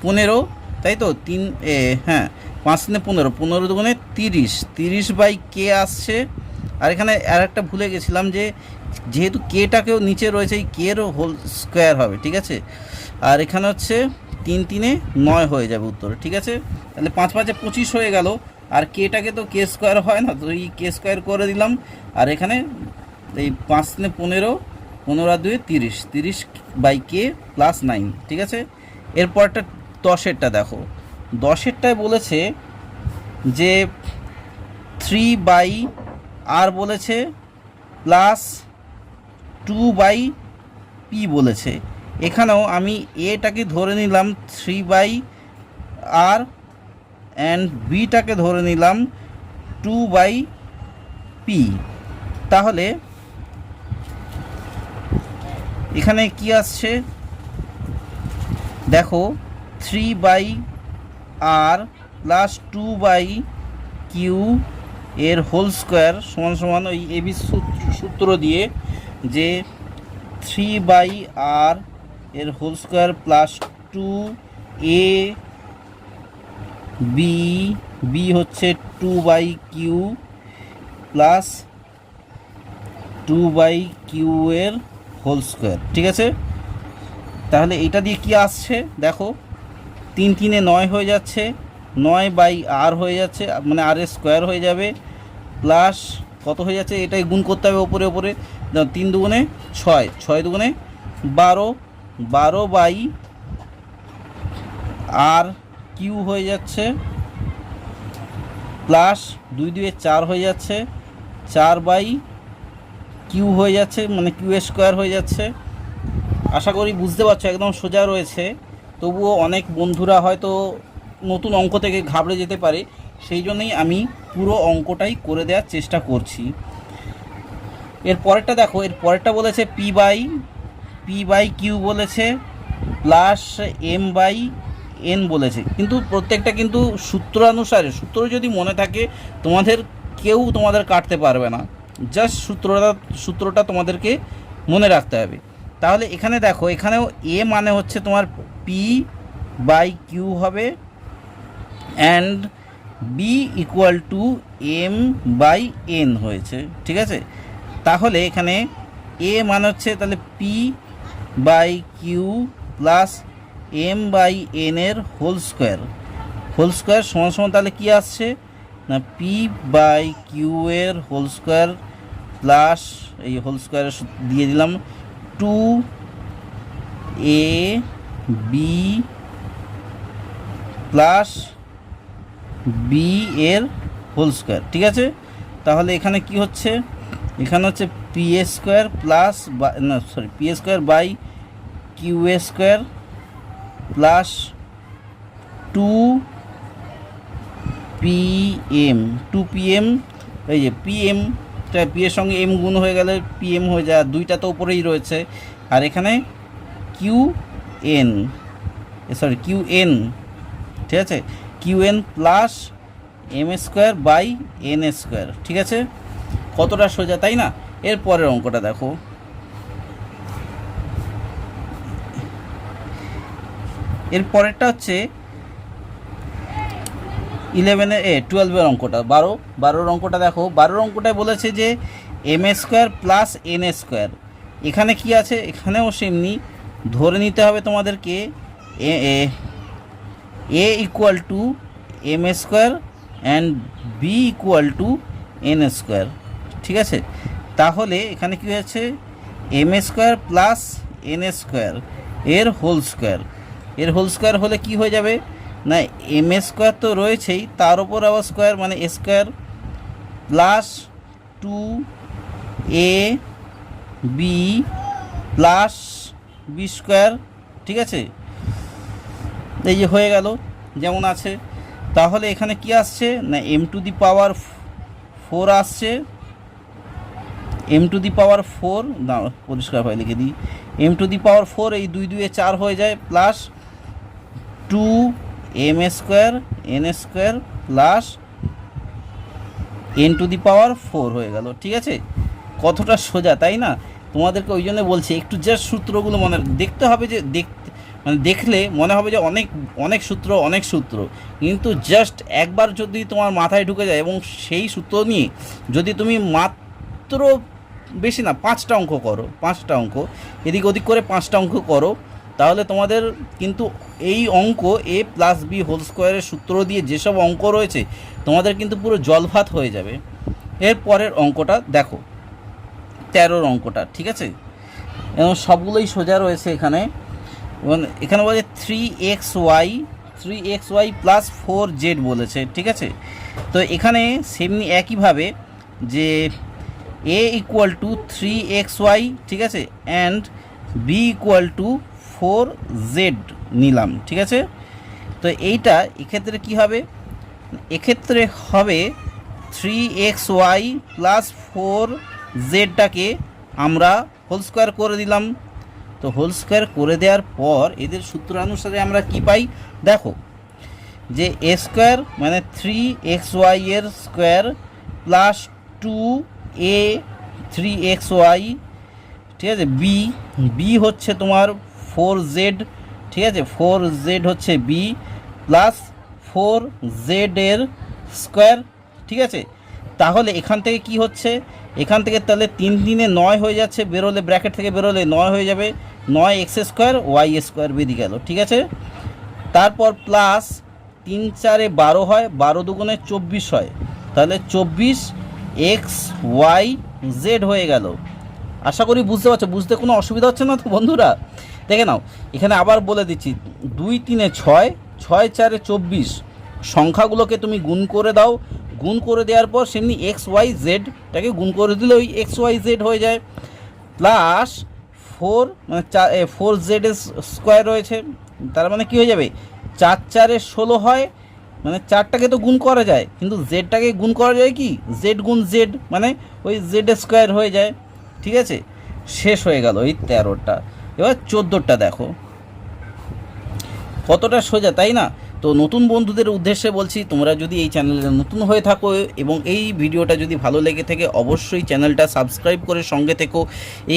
Speaker 1: 15, তাই তো 3 হ্যাঁ 5 3 15, 15 দুগুণে 30, 30/k আসছে। আর এখানে আর একটা ভুলে গেছিলাম যে যেহেতু কেটাকেও নিচে রয়েছে, এই কেরও হোল স্কোয়ার হবে, ঠিক আছে। আর এখানে হচ্ছে 3 3 9 হয়ে যাবে উত্তর, ঠিক আছে। তাহলে 5 5 25 হয়ে গেল, আর কেটাকে তো কে স্কোয়ার হয় না, তো এই কে স্কোয়ার করে দিলাম। আর এখানে এই 5 3 15, 15 আর 2 30, 30/k প্লাস 9, ঠিক আছে। এরপরটা 10-এরটা দেখো, 10-এরটায় বলেছে যে 3/r বলেছে প্লাস 2/p বলেছে। এখানেও আমি এটাকে ধরে নিলাম 3/r অ্যান্ড বিটাকে ধরে নিলাম 2/p। তাহলে এখানে কি আসছে দেখো, 3/r প্লাস 2/q এর হোল স্কোয়ার সমান সমান ওই এবি সূত্র দিয়ে যে 3/r এর whole square plus 2a B হচ্ছে 2/q প্লাস 2/q এর হোল স্কোয়ার। ঠিক আছে, তাহলে এটা দিয়ে কি আসছে দেখো, 3 3 9 হয়ে যাচ্ছে, 9/r হয়ে যাচ্ছে, মানে r এর স্কোয়ার হয়ে যাবে, প্লাস কত হয়ে যাচ্ছে, এটাই গুণ করতে হবে ওপরে ওপরে, 3 দুগুণে 6, 6 দুগুণে 12, 12/r³ হয়ে যাচ্ছে, প্লাস 2 2 4 হয়ে যাচ্ছে, 4/q হয়ে যাচ্ছে, মানে q স্কোয়ার হয়ে যাচ্ছে। আশা করি বুঝতে পারছো, একদম সোজা রয়েছে। তবুও অনেক বন্ধুরা হয়তো নতুন অঙ্ক থেকে ঘাবড়ে যেতে পারে, সেই জন্যই আমি পুরো অঙ্কটাই করে দেওয়ার চেষ্টা করছি। এর পরেরটা দেখো, এর পরেরটা বলেছে p/q বলেছে, প্লাস m/n বলেছে, কিন্তু প্রত্যেকটা কিন্তু সূত্রানুসারে, সূত্র যদি মনে থাকে তোমাদের কাটতে পারবে না, জাস্ট সূত্রটা তোমাদেরকে মনে রাখতে হবে। তাহলে এখানে দেখো, এখানেও a মানে হচ্ছে তোমার p/q হবে, অ্যান্ড b = m/n হয়েছে। ঠিক আছে, তাহলে এখানে a মানে হচ্ছে তাহলে p/q প্লাস m/n এর হোল স্কোয়ার সমান সমান, তাহলে কি আসছে না p/q এর হোল স্কোয়ার প্লাস এই হোল স্কোয়ার দিয়ে দিলাম 2ab প্লাস b এর হোল স্কোয়ার। ঠিক আছে, তাহলে এখানে কি হচ্ছে, এখানে হচ্ছে p² plus p² q² plus 2pm, এই যে pm, p এর সঙ্গে m গুণ হয়ে গেলে pm হয়ে যায়, দুইটা তো উপরেই রয়েছে, আর এখানে qn, ঠিক আছে, qn প্লাস m²/n²। ঠিক আছে, কতটা সোজা তাই না? এর পরের অঙ্কটা দেখো, এর পরেরটা হচ্ছে 12 অঙ্কটা, 12 অঙ্কটা দেখো। 12 অঙ্কটায় বলেছে যে m² প্লাস n²। এখানে কি আছে, এখানেও সেমনি ধরে নিতে হবে তোমাদেরকে a = m² and b = n²। ঠিক আছে, তাহলে এখানে কি হয়েছে, m² প্লাস n² এর হোল স্কোয়ার হলে কি হয়ে যাবে না, m² তো রয়েছেই, তার উপর আবার স্কোয়ার, মানে square plus 2ab plus b²। ঠিক আছে, এই যে হয়ে গেল যেমন আছে। তাহলে এখানে কি আসছে না m⁴ আসছে, m⁴, না পরিষ্কারভাবে লিখে দিই, m⁴, এই 2 2 4 হয়ে যায়, plus 2m² n² plus n⁴ হয়ে গেল। ঠিক আছে, কতটা সোজা তাই না? তোমাদেরকে ওই জন্য বলছি, একটু জাস্ট সূত্রগুলো মনে দেখতে হবে, যে দেখলে মনে হবে যে অনেক সূত্র, কিন্তু জাস্ট একবার যদি তোমার মাথায় ঢুকে যায় এবং সেই সূত্র নিয়ে যদি তুমি মাত্র বেশি না 5টা অঙ্ক করো, 5টা অঙ্ক এদিক ওদিক করে 5টা অঙ্ক করো, তাহলে তোমাদের কিন্তু এই অঙ্ক a প্লাস b হোল স্কোয়ারের সূত্র দিয়ে যেসব অঙ্ক রয়েছে তোমাদের কিন্তু পুরো জলভাত হয়ে যাবে। এর পরের অঙ্কটা দেখো, 13 অঙ্কটা। ঠিক আছে, এবং সবগুলোই সোজা রয়েছে। এখানে বলে 3xy প্লাস 4z বলেছে। ঠিক আছে, তো এখানে সেমনি একইভাবে যে a = 3xy, ঠিক আছে, অ্যান্ড b = 4z নিলাম। ঠিক আছে, তো এইটা এক্ষেত্রে কি হবে, এক্ষেত্রে হবে 3xy প্লাস 4zটাকে আমরা হোল স্কোয়ার করে দিলাম। তো হোল স্কোয়ার করে দেওয়ার পর এদের সূত্রানুসারে আমরা কি পাই দেখো, যে a² মানে 3xy এর স্কোয়ার প্লাস 2a 3xy, ঠিক আছে, b হচ্ছে তোমার 4z, ঠিক আছে, 4z হচ্ছে b প্লাস 4z এর স্কোয়ার। ঠিক আছে, তাহলে এখান থেকে কি হচ্ছে, এখান থেকে তাহলে 3 3 9 হয়ে যাচ্ছে, বেরোলে ব্র্যাকেট থেকে বেরোলে 9 হয়ে যাবে, 9 এক্স স্কোয়ার ওয়াই স্কোয়ার বেরিয়ে গেল, ঠিক আছে। তারপর প্লাস 3 4 12 হয়, 12 দুগুণে 24 হয়, তাহলে 24 এক্স ওয়াই জেড হয়ে গেল। আশা করি বুঝতে পারছো, বুঝতে কোনো অসুবিধা হচ্ছে না তো বন্ধুরা। দেখে নাও এখানে আবার বলে দিচ্ছি, 2 3 6, 6 4 24 সংখ্যাগুলোকে তুমি গুণ করে দাও, গুণ করে দেওয়ার পর সেমনি এক্স ওয়াই জেডটাকে গুণ করে দিলে ওই এক্স ওয়াই জেড হয়ে যায়। প্লাস 4 মানে 4 জেড স্কোয়ার রয়েছে, তার মানে কী হয়ে যাবে, 4 4 16 হয়, মানে 4টাকে তো গুণ করা যায় কিন্তু জেডটাকে গুণ করা যায় কি, জেড গুণ জেড মানে ওই জেড স্কোয়ার হয়ে যায়, ঠিক আছে। শেষ হয়ে গেল এই 13টা। এবার 14টা দেখো কতটা সোজা, তাই না? তো নতুন বন্ধুদের উদ্দেশ্যে বলছি, তোমরা যদি এই চ্যানেলে নতুন হয়ে থাকো এবং এই ভিডিওটা যদি ভালো লেগে থাকে অবশ্যই চ্যানেলটা সাবস্ক্রাইব করে সঙ্গে থেকো।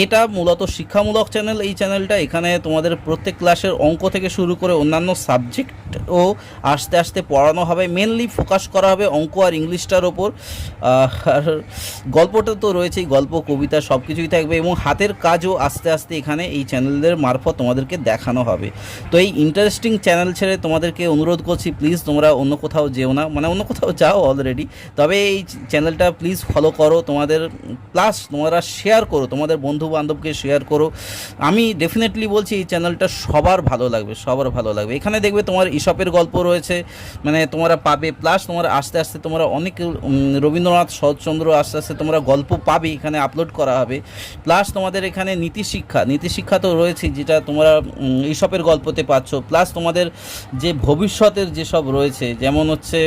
Speaker 1: এটা মূলত শিক্ষামূলক চ্যানেল, এই চ্যানেলটা, এখানে তোমাদের প্রত্যেক ক্লাসের অঙ্ক থেকে শুরু করে অন্যান্য সাবজেক্টও আস্তে আস্তে পড়ানো হবে, মেনলি ফোকাস করা হবে অঙ্ক আর ইংলিশটার ওপর। আর গল্পটা তো রয়েছেই, গল্প কবিতা সব কিছুই থাকবে এবং হাতের কাজও আস্তে আস্তে এখানে এই চ্যানেলের মারফত তোমাদেরকে দেখানো হবে। তো এই ইন্টারেস্টিং চ্যানেল ছেড়ে তোমাদেরকে অনুরোধ করছি, প্লিজ তোমরা অন্য কোথাও যেও না, মানে অন্য কোথাও যাও অলরেডি, তবে এই চ্যানেলটা প্লিজ ফলো করো তোমাদের, প্লাস তোমরা শেয়ার করো, তোমাদের বন্ধু বান্ধবকে শেয়ার করো। আমি ডেফিনেটলি বলছি এই চ্যানেলটা সবার ভালো লাগবে, সবার ভালো লাগবে। এখানে দেখবে তোমার ইসপের গল্প রয়েছে, মানে তোমরা পাবে, প্লাস তোমরা আস্তে আস্তে তোমরা অনেক রবীন্দ্রনাথ শরৎচন্দ্র আস্তে আস্তে তোমরা গল্প পাবে, এখানে আপলোড করা হবে। প্লাস তোমাদের এখানে নীতিশিক্ষা তো রয়েছে, যেটা তোমরা ইসপের গল্পতে পাচ্ছ। প্লাস তোমাদের যে ভবিষ্যতের যেসব রয়েছে, যেমন হচ্ছে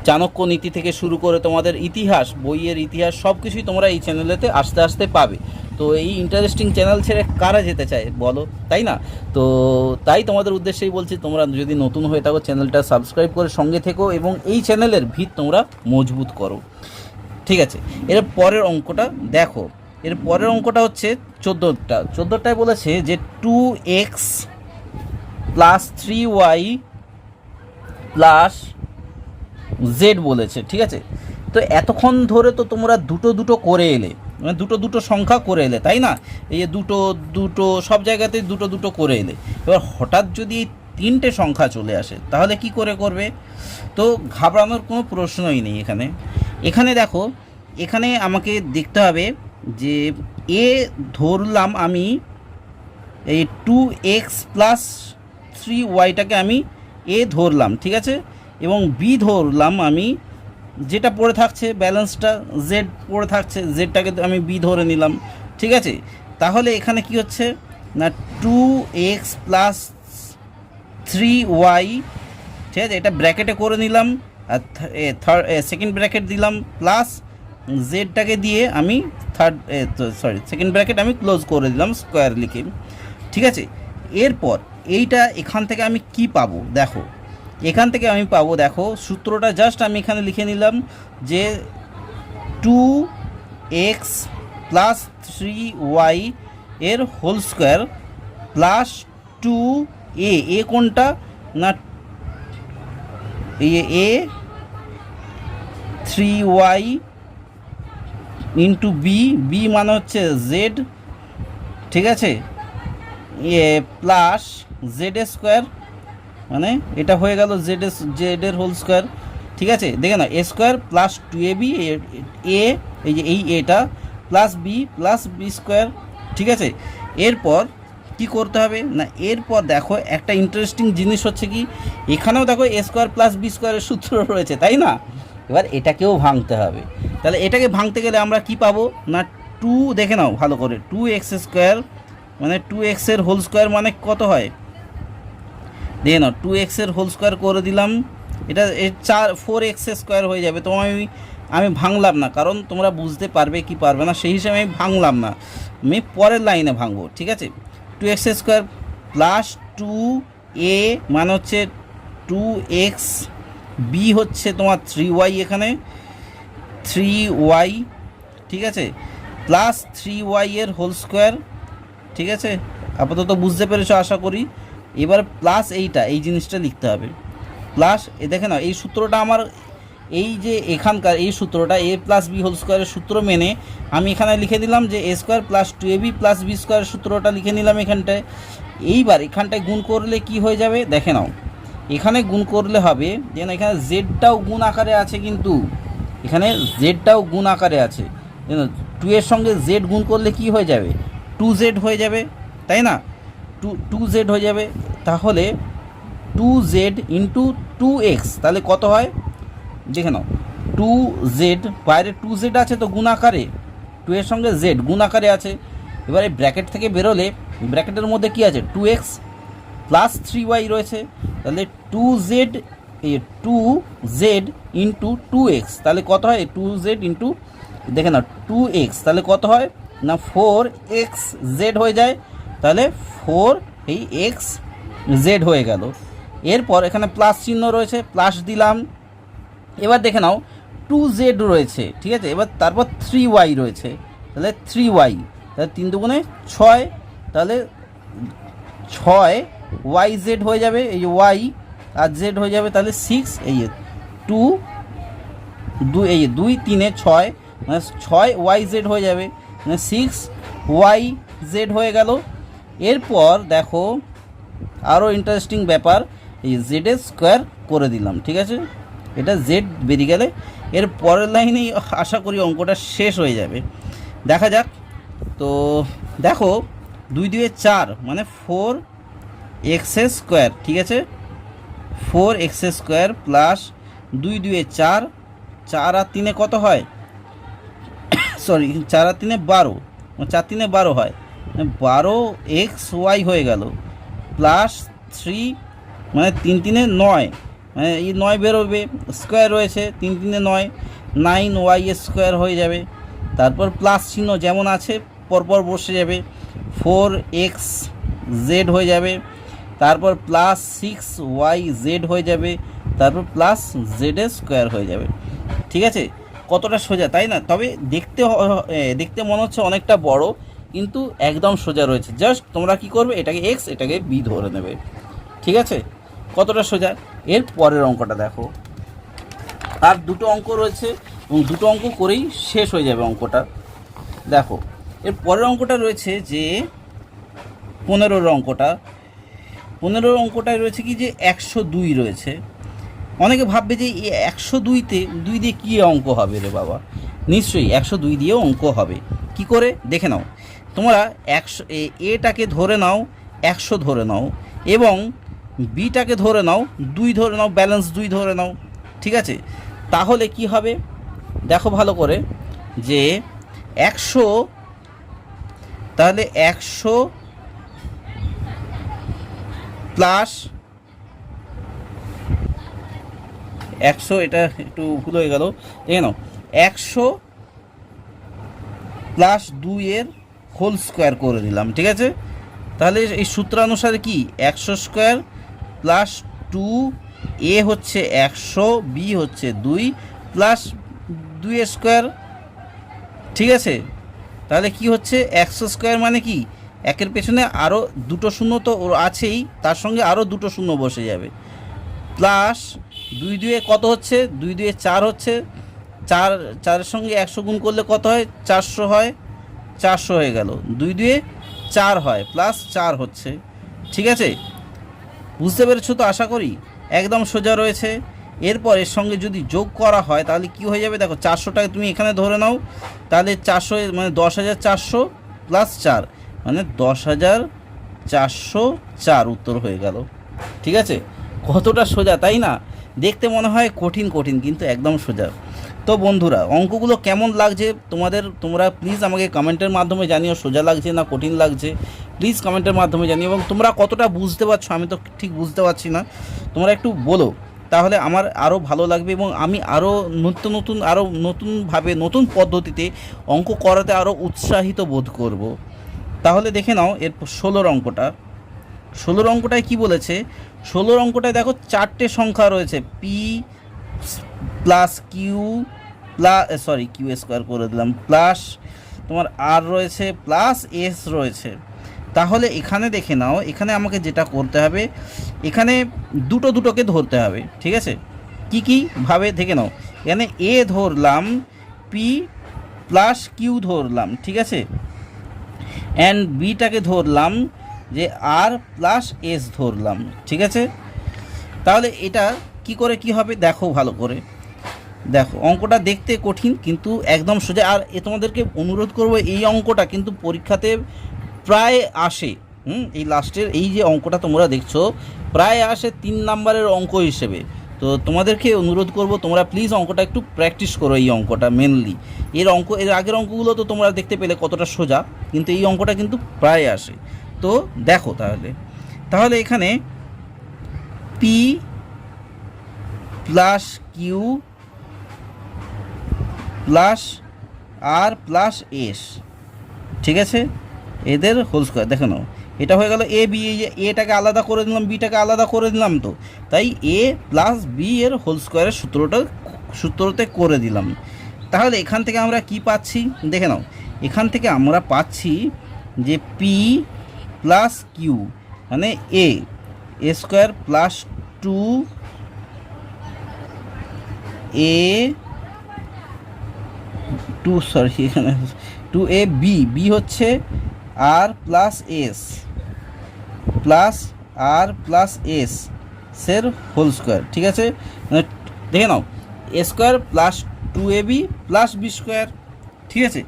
Speaker 1: চাণক্য নীতি থেকে শুরু করে তোমাদের ইতিহাস, বইয়ের ইতিহাস, সব কিছুই তোমরা এই চ্যানেলেতে আস্তে আস্তে পাবে। তো এই ইন্টারেস্টিং চ্যানেল ছেড়ে কারা যেতে চায় বলো, তাই না? তো তাই তোমাদের উদ্দেশ্যেই বলছি, তোমরা যদি নতুন হয়ে থাকো চ্যানেলটা সাবস্ক্রাইব করে সঙ্গে থেকো এবং এই চ্যানেলের ভিত তোমরা মজবুত করো, ঠিক আছে। এর পরের অঙ্কটা দেখো, এর পরের অঙ্কটা হচ্ছে 14টায় বলেছে যে 2x plus 3y plus Z বলেছে, ঠিক আছে। তো এতক্ষণ ধরে তো তোমরা দুটো করে এলে, মানে দুটো সংখ্যা করে এলে, তাই না? এই যে দুটো সব জায়গাতেই দুটো করে এলে। এবার হঠাৎ যদি এই 3টে সংখ্যা চলে আসে তাহলে কি করে করবে? তো ঘাবড়ানোর কোনো প্রশ্নই নেই। এখানে দেখো, এখানে আমাকে দেখতে হবে যে এ ধরলাম আমি এই 2x প্লাস 3yটাকে আমি এ ধরলাম, ঠিক আছে, এবং বি ধরলাম আমি, যেটা পড়ে থাকছে ব্যালেন্সটা জেড পড়ে থাকছে, জেডটাকে আমি বি ধরে নিলাম, ঠিক আছে। তাহলে এখানে কি হচ্ছে না 2x প্লাস 3y, ঠিক আছে, এটা ব্র্যাকেটে করে নিলাম, আর সেকেন্ড ব্র্যাকেট দিলাম, প্লাস জেডটাকে দিয়ে আমি সেকেন্ড ব্র্যাকেট আমি ক্লোজ করে দিলাম স্কোয়ার লিখে, ঠিক আছে। এরপর এইটা এখান থেকে আমি কি পাবো দেখো, এখান থেকে আমি পাবো, দেখো সূত্রটা জাস্ট আমি এখানে লিখে নিলাম যে 2x প্লাস 3y এর হোল স্কোয়ার প্লাস 2a, এ কোনটা না এ 3y ইন্টু বি মানে হচ্ছে জেড, ঠিক আছে, প্লাস জেড স্কোয়ার, মানে এটা হয়ে গেল জেডের হোল স্কোয়ার, ঠিক আছে। দেখে না, এ স্কোয়ার প্লাস 2ab, এ এই যে এই এটা প্লাস বি স্কোয়ার, ঠিক আছে। এরপর কি করতে হবে না, এরপর দেখো একটা ইন্টারেস্টিং জিনিস হচ্ছে কি, এখানেও দেখো এ স্কোয়ার প্লাস বি স্কোয়ারের সূত্র রয়েছে, তাই না? এবার এটাকেও ভাঙতে হবে। তাহলে এটাকে ভাঙতে গেলে আমরা কি পাবো না 2, দেখে নাও ভালো করে, 2x স্কোয়ার মানে 2x এর হোল স্কোয়ার মানে কত হয়, দেখে নাও 2x এর হোল স্কোয়ার করে দিলাম, এটা 4x স্কোয়ার হয়ে যাবে। তো আমি ভাঙলাম না, কারণ তোমরা বুঝতে পারবে কি পারবে না সেই হিসাবে আমি ভাঙলাম না, আমি পরের লাইনে ভাঙবো, ঠিক আছে। 2x স্কোয়ার প্লাস 2a মানে হচ্ছে 2x, বি হচ্ছে তোমার 3y, এখানে 3y, ঠিক আছে, প্লাস 3y এর হোল স্কোয়ার, ঠিক আছে। আপাতত বুঝতে পেরেছো আশা করি। এবার প্লাস এই জিনিসটা লিখতে হবে, প্লাস দেখে নাও এই সূত্রটা আমার এই যে এখানকার এই সূত্রটা a প্লাস বি হোল স্কোয়ারের সূত্র মেনে আমি এখানে লিখে দিলাম যে a square plus 2ab plus B স্কোয়ারের সূত্রটা লিখে নিলাম এখানটায়। এইবার এখানটায় গুণ করলে কি হয়ে যাবে দেখে নাও, এখানে গুণ করলে হবে যেন এখানে জেডটাও গুণ আকারে আছে, কিন্তু এখানে জেডটাও গুণ আকারে আছে, যেন 2 এর সঙ্গে জেড গুণ করলে কি হয়ে যাবে 2z হয়ে যাবে, তাই না? 2z হয়ে যাবে। তাহলে 2z ইন্টু 2x তাহলে কত হয় দেখে নাও, 2z বাইরে 2z আছে তো গুণ আকারে, 2 এর সঙ্গে z গুণ আকারে আছে। এবারে ব্র্যাকেট থেকে বেরোলে ব্র্যাকেটের মধ্যে কি আছে 2x প্লাস 3y রয়েছে, তাহলে 2z ইন্টু 2x তাহলে কত হয় 2z ইন্টু দেখে না 2x তাহলে কত হয় না 4xz হয়ে যায়, তাহলে 4 এই xz হয়ে গেল। এরপর এখানে প্লাস চিহ্ন রয়েছে, প্লাস দিলাম। এবার দেখে নাও 2z রয়েছে, ঠিক আছে, এবার তারপর 3y রয়েছে, তাহলে 3y তাহলে 3 দুগুণে 6, তাহলে 6yz হয়ে যাবে, এই যে y আর z হয়ে যাবে, তাহলে 6 এই 2 এই 2 3 6 মানে 6yz হয়ে যাবে, মানে 6yz হয়ে গেল। এরপর দেখো আরও ইন্টারেস্টিং ব্যাপার, এই জেড স্কোয়ার করে দিলাম, ঠিক আছে, এটা জেড বেরিয়ে গেলে এর পরের লাইনেই আশা করি অঙ্কটা শেষ হয়ে যাবে। দেখা যাক। তো দেখো 2 2 4 মানে 4x স্কোয়ার, ঠিক আছে, 4x স্কোয়ার প্লাস 2 2 4, 4 আর 3 কত হয় সরি 4 আর 3 12, 4 3 12 হয়, 12xy হয়ে গেল, প্লাস 3 মানে 3 3 9, মানে এই 9 বেরোবে, স্কোয়ার রয়েছে 3 3 9, 9y স্কোয়ার হয়ে যাবে। তারপর প্লাস চিহ্ন যেমন আছে পরপর বসে যাবে, 4xz হয়ে যাবে, তারপর প্লাস 6yz হয়ে যাবে, তারপর প্লাস জেড স্কোয়ার হয়ে যাবে। ঠিক আছে, কতটা সোজা তাই না? তবে দেখতে মনে হচ্ছে অনেকটা বড়, কিন্তু একদম সোজা রয়েছে। জাস্ট তোমরা কি করবে, এটাকে এক্স এটাকে বি ধরে নেবে। ঠিক আছে, কতটা সোজা। এর পরের অঙ্কটা দেখো, আর দুটো অঙ্ক রয়েছে এবং দুটো অঙ্ক করেই শেষ হয়ে যাবে অঙ্কটা। দেখো এর পরের অঙ্কটা রয়েছে যে 15-র অঙ্কটা। 15-র অঙ্কটায় রয়েছে কি যে 102 রয়েছে। অনেকে ভাববে যে এই 102তে 2 দিয়ে কী অঙ্ক হবে রে বাবা। নিশ্চয়ই 102 দিয়েও অঙ্ক হবে। কি করে দেখে নাও, তোমরা 100 এটাকে ধরে নাও 100 ধরে নাও, এবং বিটাকে ধরে নাও 2 ধরে নাও, ব্যালেন্স 2 ধরে নাও। ঠিক আছে, তাহলে কি হবে দেখো ভালো করে, যে 100 তাহলে 100 প্লাস 100, এটা একটু ভুল হয়ে গেল, দেখে নাও 100 প্লাস 2 এর হোল স্কোয়ার করে দিলাম। ঠিক আছে, তাহলে এই সূত্রানুসারে কি 100 স্কোয়ার প্লাস 2a হচ্ছে 100, b হচ্ছে 2 প্লাস 2 স্কোয়ার। ঠিক আছে, তাহলে কি হচ্ছে 100 স্কোয়ার মানে কি, একের পেছনে আরও দুটো শূন্য তো আছেই, তার সঙ্গে আরও দুটো শূন্য বসে যাবে, প্লাস 2 2 কত হচ্ছে, 2 2 4 হচ্ছে, 4-4-এর সঙ্গে 100 গুণ করলে কত হয় 400 হয়, 400 হয়ে গেল, 2 2 4 হয়, প্লাস 4 হচ্ছে। ঠিক আছে, বুঝতে পেরেছো তো আশা করি, একদম সোজা রয়েছে। এরপর এর সঙ্গে যদি যোগ করা হয় তাহলে কি হয়ে যাবে দেখো, 400টাকে তুমি এখানে ধরে নাও, তাহলে 400 মানে 10,400 প্লাস 4 মানে 10,404 উত্তর হয়ে গেল। ঠিক আছে, কতটা সোজা তাই না? দেখতে মনে হয় কঠিন কঠিন, কিন্তু একদম সোজা। তো বন্ধুরা, অঙ্কগুলো কেমন লাগছে তোমরা প্লিজ আমাকে কমেন্টের মাধ্যমে জানিও, সোজা লাগছে না কঠিন লাগছে, প্লিজ কমেন্টের মাধ্যমে জানিও। এবং তোমরা কতটা বুঝতে পারছো, আমি তো ঠিক বুঝতে পারছি না, তোমরা একটু বলো, তাহলে আমার আরও ভালো লাগবে এবং আমি আরও নতুনভাবে নতুন পদ্ধতিতে অঙ্ক করাতে আরও উৎসাহিত বোধ করব। তাহলে দেখে নাও এর 16-র অঙ্কটা। 16-র অঙ্কটায় কী বলেছে, 16-র অঙ্কটায় দেখো 4টে সংখ্যা রয়েছে, P plus Q Q square করে দিলাম, প্লাস তোমার আর রয়েছে, প্লাস এস রয়েছে। তাহলে এখানে দেখে নাও, এখানে আমাকে যেটা করতে হবে, এখানে দুটোকে ধরতে হবে। ঠিক আছে, কী ভাবে দেখে নাও, এখানে এ ধরলাম, পি প্লাস কিউ ধরলাম, ঠিক আছে, অ্যান্ড বিটাকে ধরলাম যে আর প্লাস এস ধরলাম, ঠিক আছে। তাহলে এটা কি করে কি হবে দেখো ভালো করে, দেখো অঙ্কটা দেখতে কঠিন কিন্তু একদম সোজা। আর তোমাদেরকে অনুরোধ করব, এই অঙ্কটা কিন্তু পরীক্ষাতে প্রায় আসে। এই লাস্টের এই যে অঙ্কটা তোমরা দেখছো প্রায় আসে 3 নাম্বারের অঙ্ক হিসেবে। তো তোমাদেরকে অনুরোধ করব তোমরা প্লিজ অঙ্কটা একটু প্র্যাকটিস করো, এই অঙ্কটা মেনলি। এর আগের অঙ্কগুলো তো তোমরা দেখতে পেলে কতটা সোজা, কিন্তু এই অঙ্কটা কিন্তু প্রায় আসে। তো দেখো তাহলে এখানে পি প্লাস কিউ প্লাস আর প্লাস এস, ঠিক আছে, এদের হোল স্কোয়ার দেখে নাও। এটা হয়ে গেল এ বি, এই যে এটাকে আলাদা করে দিলাম, বিটাকে আলাদা করে দিলাম, তো তাই এ প্লাস বি এর হোল স্কোয়ারের সূত্রতে করে দিলাম। তাহলে এখান থেকে আমরা কি পাচ্ছি দেখে নাও, এখান থেকে আমরা পাচ্ছি যে পি প্লাস কিউ মানে এ স্কোয়ার প্লাস 2 হচ্ছে আর প্লাস এস এর হোল স্কোয়ার, ঠিক আছে, মানে দেখে নাও A square plus 2ab plus B square, ঠিক আছে।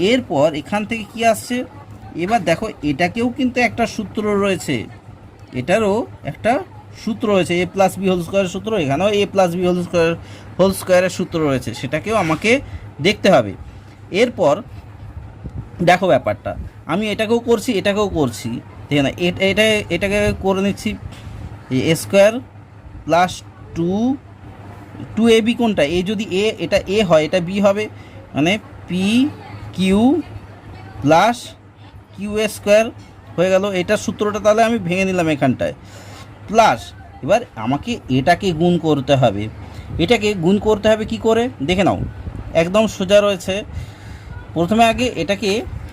Speaker 1: এরপর এখান থেকে কি আসছে, এবার দেখো এটাকেও কিন্তু একটা সূত্র রয়েছে, এটারও একটা সূত্র রয়েছে, এ প্লাস বি হোল স্কোয়ারের সূত্র, এখানেও এ প্লাস বি হোল স্কোয়ারের সূত্র রয়েছে, সেটাকেও আমাকে দেখতে হবে। এরপর দেখো ব্যাপারটা, আমি এটাকেও করছি, ঠিক না, এটাকে করে নিচ্ছি, এ স্কোয়ার প্লাস 2ab কোনটা, এ যদি এটা এ হয় এটা বি হবে, মানে P Q plus Q square হয়ে গেল। এটার সূত্রটা তাহলে আমি ভেঙে নিলাম এখানটায়, প্লাস এবার আমাকে এটাকে গুণ করতে হবে। কি করে দেখে নাও, একদম সোজা রয়েছে। প্রথমে আগে এটাকে,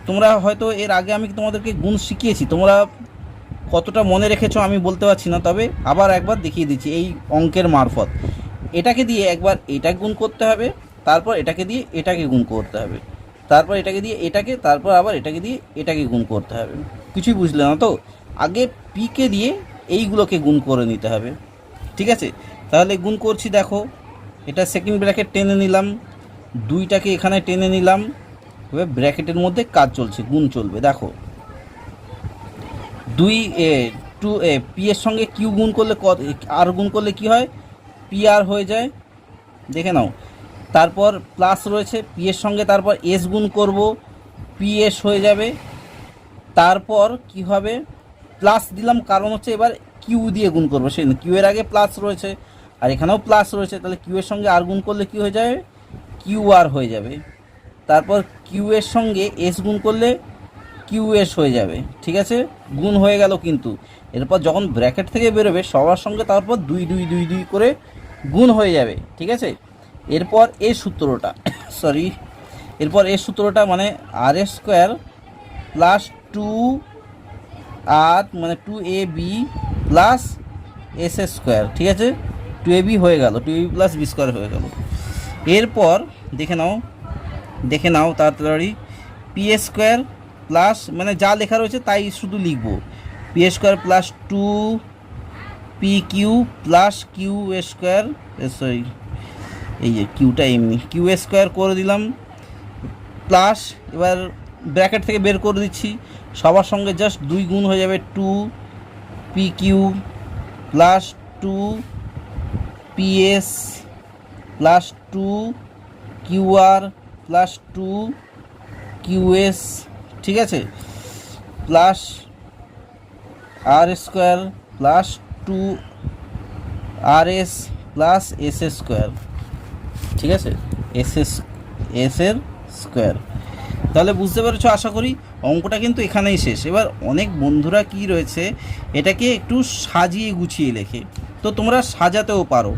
Speaker 1: তোমরা হয়তো এর আগে আমি তোমাদেরকে গুণ শিখিয়েছি, তোমরা কতটা মনে রেখেছো আমি বলতে পারছি না, তবে আবার একবার দেখিয়ে দিচ্ছি এই অঙ্কের মারফত। এটাকে দিয়ে একবার এটা গুণ করতে হবে, তারপর এটাকে দিয়ে এটাকে গুণ করতে হবে, তারপর এটাকে দিয়ে এটাকে, তারপর আবার এটাকে দিয়ে এটাকে গুণ করতে হবে। কিছুই বুঝলে না তো, আগে পিকে দিয়ে এইগুলোকে গুণ করে নিতে হবে, ঠিক আছে। তাহলে গুণ করছি, দেখো এটা সেকেন্ড ব্র্যাকেট টেনে নিলাম, 2টাকে এখানে টেনে নিলাম, এবার ব্র্যাকেটের মধ্যে কাজ চলছে, গুণ চলবে। দেখো 2 পি এর সঙ্গে কিউ গুণ করলে আর গুণ করলে কি হয়, পি আর হয়ে যায়, দেখে নাও। তারপর প্লাস রয়েছে পি এর সঙ্গে, তারপর এস গুণ করব, পি এস হয়ে যাবে। তারপর কি হবে, প্লাস দিলাম কারণ হচ্ছে এবার কিউ দিয়ে গুণ করবো, সেই কিউ এর আগে প্লাস রয়েছে আর এখানেও প্লাস রয়েছে, তাহলে কিউ এর সঙ্গে আর গুণ করলে কি হয়ে যাবে, কিউ আর হয়ে যাবে। তারপর কিউ এর সঙ্গে এস গুণ করলে কিউ এস হয়ে যাবে, ঠিক আছে, গুণ হয়ে গেল। কিন্তু এরপর যখন ব্র্যাকেট থেকে বেরোবে সবার সঙ্গে তারপর 2 করে গুণ হয়ে যাবে, ঠিক আছে। এরপর এই সূত্রটা মানে আর স্কোয়ার প্লাস 2r মানে 2ab প্লাস এস স্কোয়ার, ঠিক আছে, 2ab হয়ে গেল, 2ab প্লাস বি স্কোয়ার হয়ে গেল। এরপর দেখে নাও তাড়াতাড়ি, পি স্কোয়ার প্লাস মানে যা লেখা রয়েছে তাই শুধু লিখব, পি স্কোয়ার প্লাস 2পি Q plus Q square, sorry এই যে কিউটা এমনি কিউ স্কোয়ার করে দিলাম, প্লাস এবার ব্র্যাকেট থেকে বের করে দিচ্ছি, সবার সঙ্গে জাস্ট 2 গুণ হয়ে যাবে, 2পি কিউ প্লাস 2পিএস প্লাস 2কিউআর প্লাস 2কিউএস, ঠিক আছে, plus R square plus 2rs plus S square, ঠিক আছে, এস এর স্কোয়ার। তাহলে বুঝতে পেরেছো আশা করি, অঙ্কটা কিন্তু এখানেই শেষ। এবার অনেক বন্ধুরা কি রয়েছে, এটাকে একটু সাজিয়ে গুছিয়ে লেখে, তো তোমরা সাজাতেও পারো।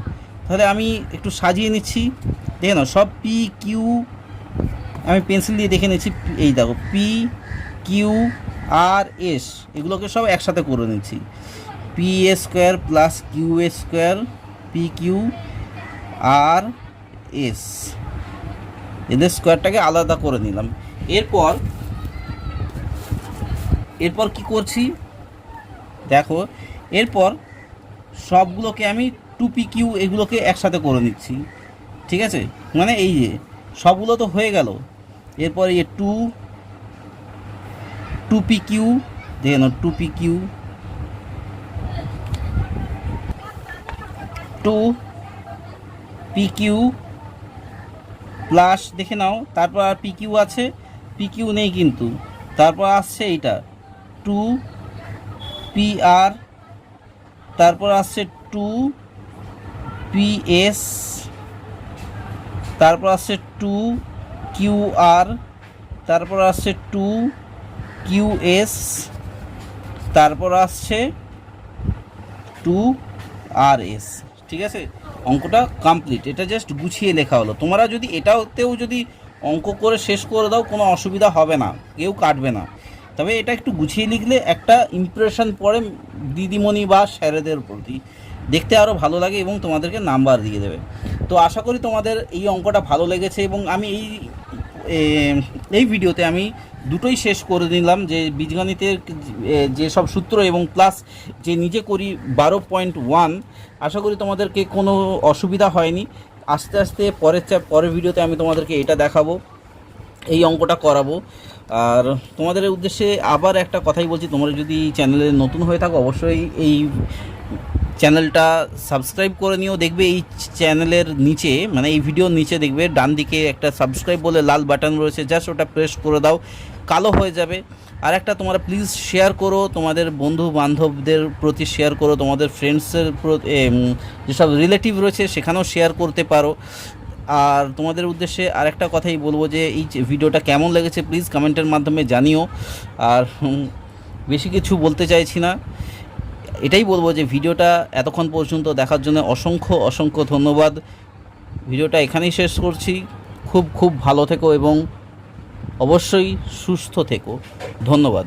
Speaker 1: তাহলে আমি একটু সাজিয়ে নিচ্ছি, দেখে নাও, সব পি কিউ আমি পেন্সিল দিয়ে দেখে নিচ্ছি, এই দেখো পি কিউ আর এস এগুলোকে সব একসাথে করে নিচ্ছি, P square plus Q square P Q R S, এদের স্কোয়ারটাকে আলাদা করে নিলাম। এরপর কি করছি দেখো, এরপর সবগুলোকে আমি 2pq এগুলোকে একসাথে করে নিচ্ছি, ঠিক আছে। মানে এই যে সবগুলো তো হয়ে গেল, এরপর এই 2pq দেখে নাও, 2pq 2pq প্লাস দেখে নাও, তারপর আর pq আছে, pq নেই কিন্তু, তারপর আসছে এইটা 2pr, তারপর আসছে 2ps, তারপর আসছে 2qr, তারপর আসছে 2qs, তারপর আসছে 2rs। ঠিক আছে, অঙ্কটা কমপ্লিট। এটা জাস্ট গুছিয়ে লেখা হলো। তোমরা যদি এটাতেও যদি অঙ্ক করে শেষ করে দাও কোনো অসুবিধা হবে না, কেউ কাটবে না। তবে এটা একটু গুছিয়ে লিখলে একটা ইমপ্রেশন পড়ে দিদিমণি বা স্যারেদের প্রতি, দেখতে আরও ভালো লাগে এবং তোমাদেরকে নাম্বার দিয়ে দেবে। তো আশা করি তোমাদের এই অঙ্কটা ভালো লেগেছে, এবং আমি এই ভিডিওতে আমি দুটোই শেষ করে দিলাম, যে বীজগণিতের যেসব সূত্র এবং প্লাস যে নিজে করি 12.1। আশা করি তোমাদেরকে কোনো অসুবিধা হয়নি। আস্তে আস্তে পরের ভিডিওতে আমি তোমাদেরকে এটা দেখাবো, এই অঙ্কটা করাবো। আর তোমাদের উদ্দেশ্যে আবার একটা কথাই বলছি, তোমরা যদি চ্যানেলে নতুন হয়ে থাকো অবশ্যই এই চ্যানেলটা সাবস্ক্রাইব করে নিও। দেখবে এই চ্যানেলের নিচে, মানে এই ভিডিওর নিচে দেখবে ডান দিকে একটা সাবস্ক্রাইব বলে লাল বাটন রয়েছে, জাস্ট ওটা প্রেস করে দাও, কালো হয়ে যাবে। আর একটা তোমরা প্লিজ শেয়ার করো, তোমাদের বন্ধু বান্ধবদের প্রতি শেয়ার করো, তোমাদের ফ্রেন্ডসের যেসব রিলেটিভ রয়েছে সেখানেও শেয়ার করতে পারো। আর তোমাদের উদ্দেশ্যে আরেকটা কথাই বলবো যে এই ভিডিওটা কেমন লেগেছে প্লিজ কমেন্টের মাধ্যমে জানিও। আর বেশি কিছু বলতে চাইছি না, এটাই বলবো যে ভিডিওটা এতক্ষণ পর্যন্ত দেখার জন্য অসংখ্য ধন্যবাদ। ভিডিওটা এখানেই শেষ করছি। খুব ভালো থেকো এবং অবশ্যই সুস্থ থেকো। ধন্যবাদ।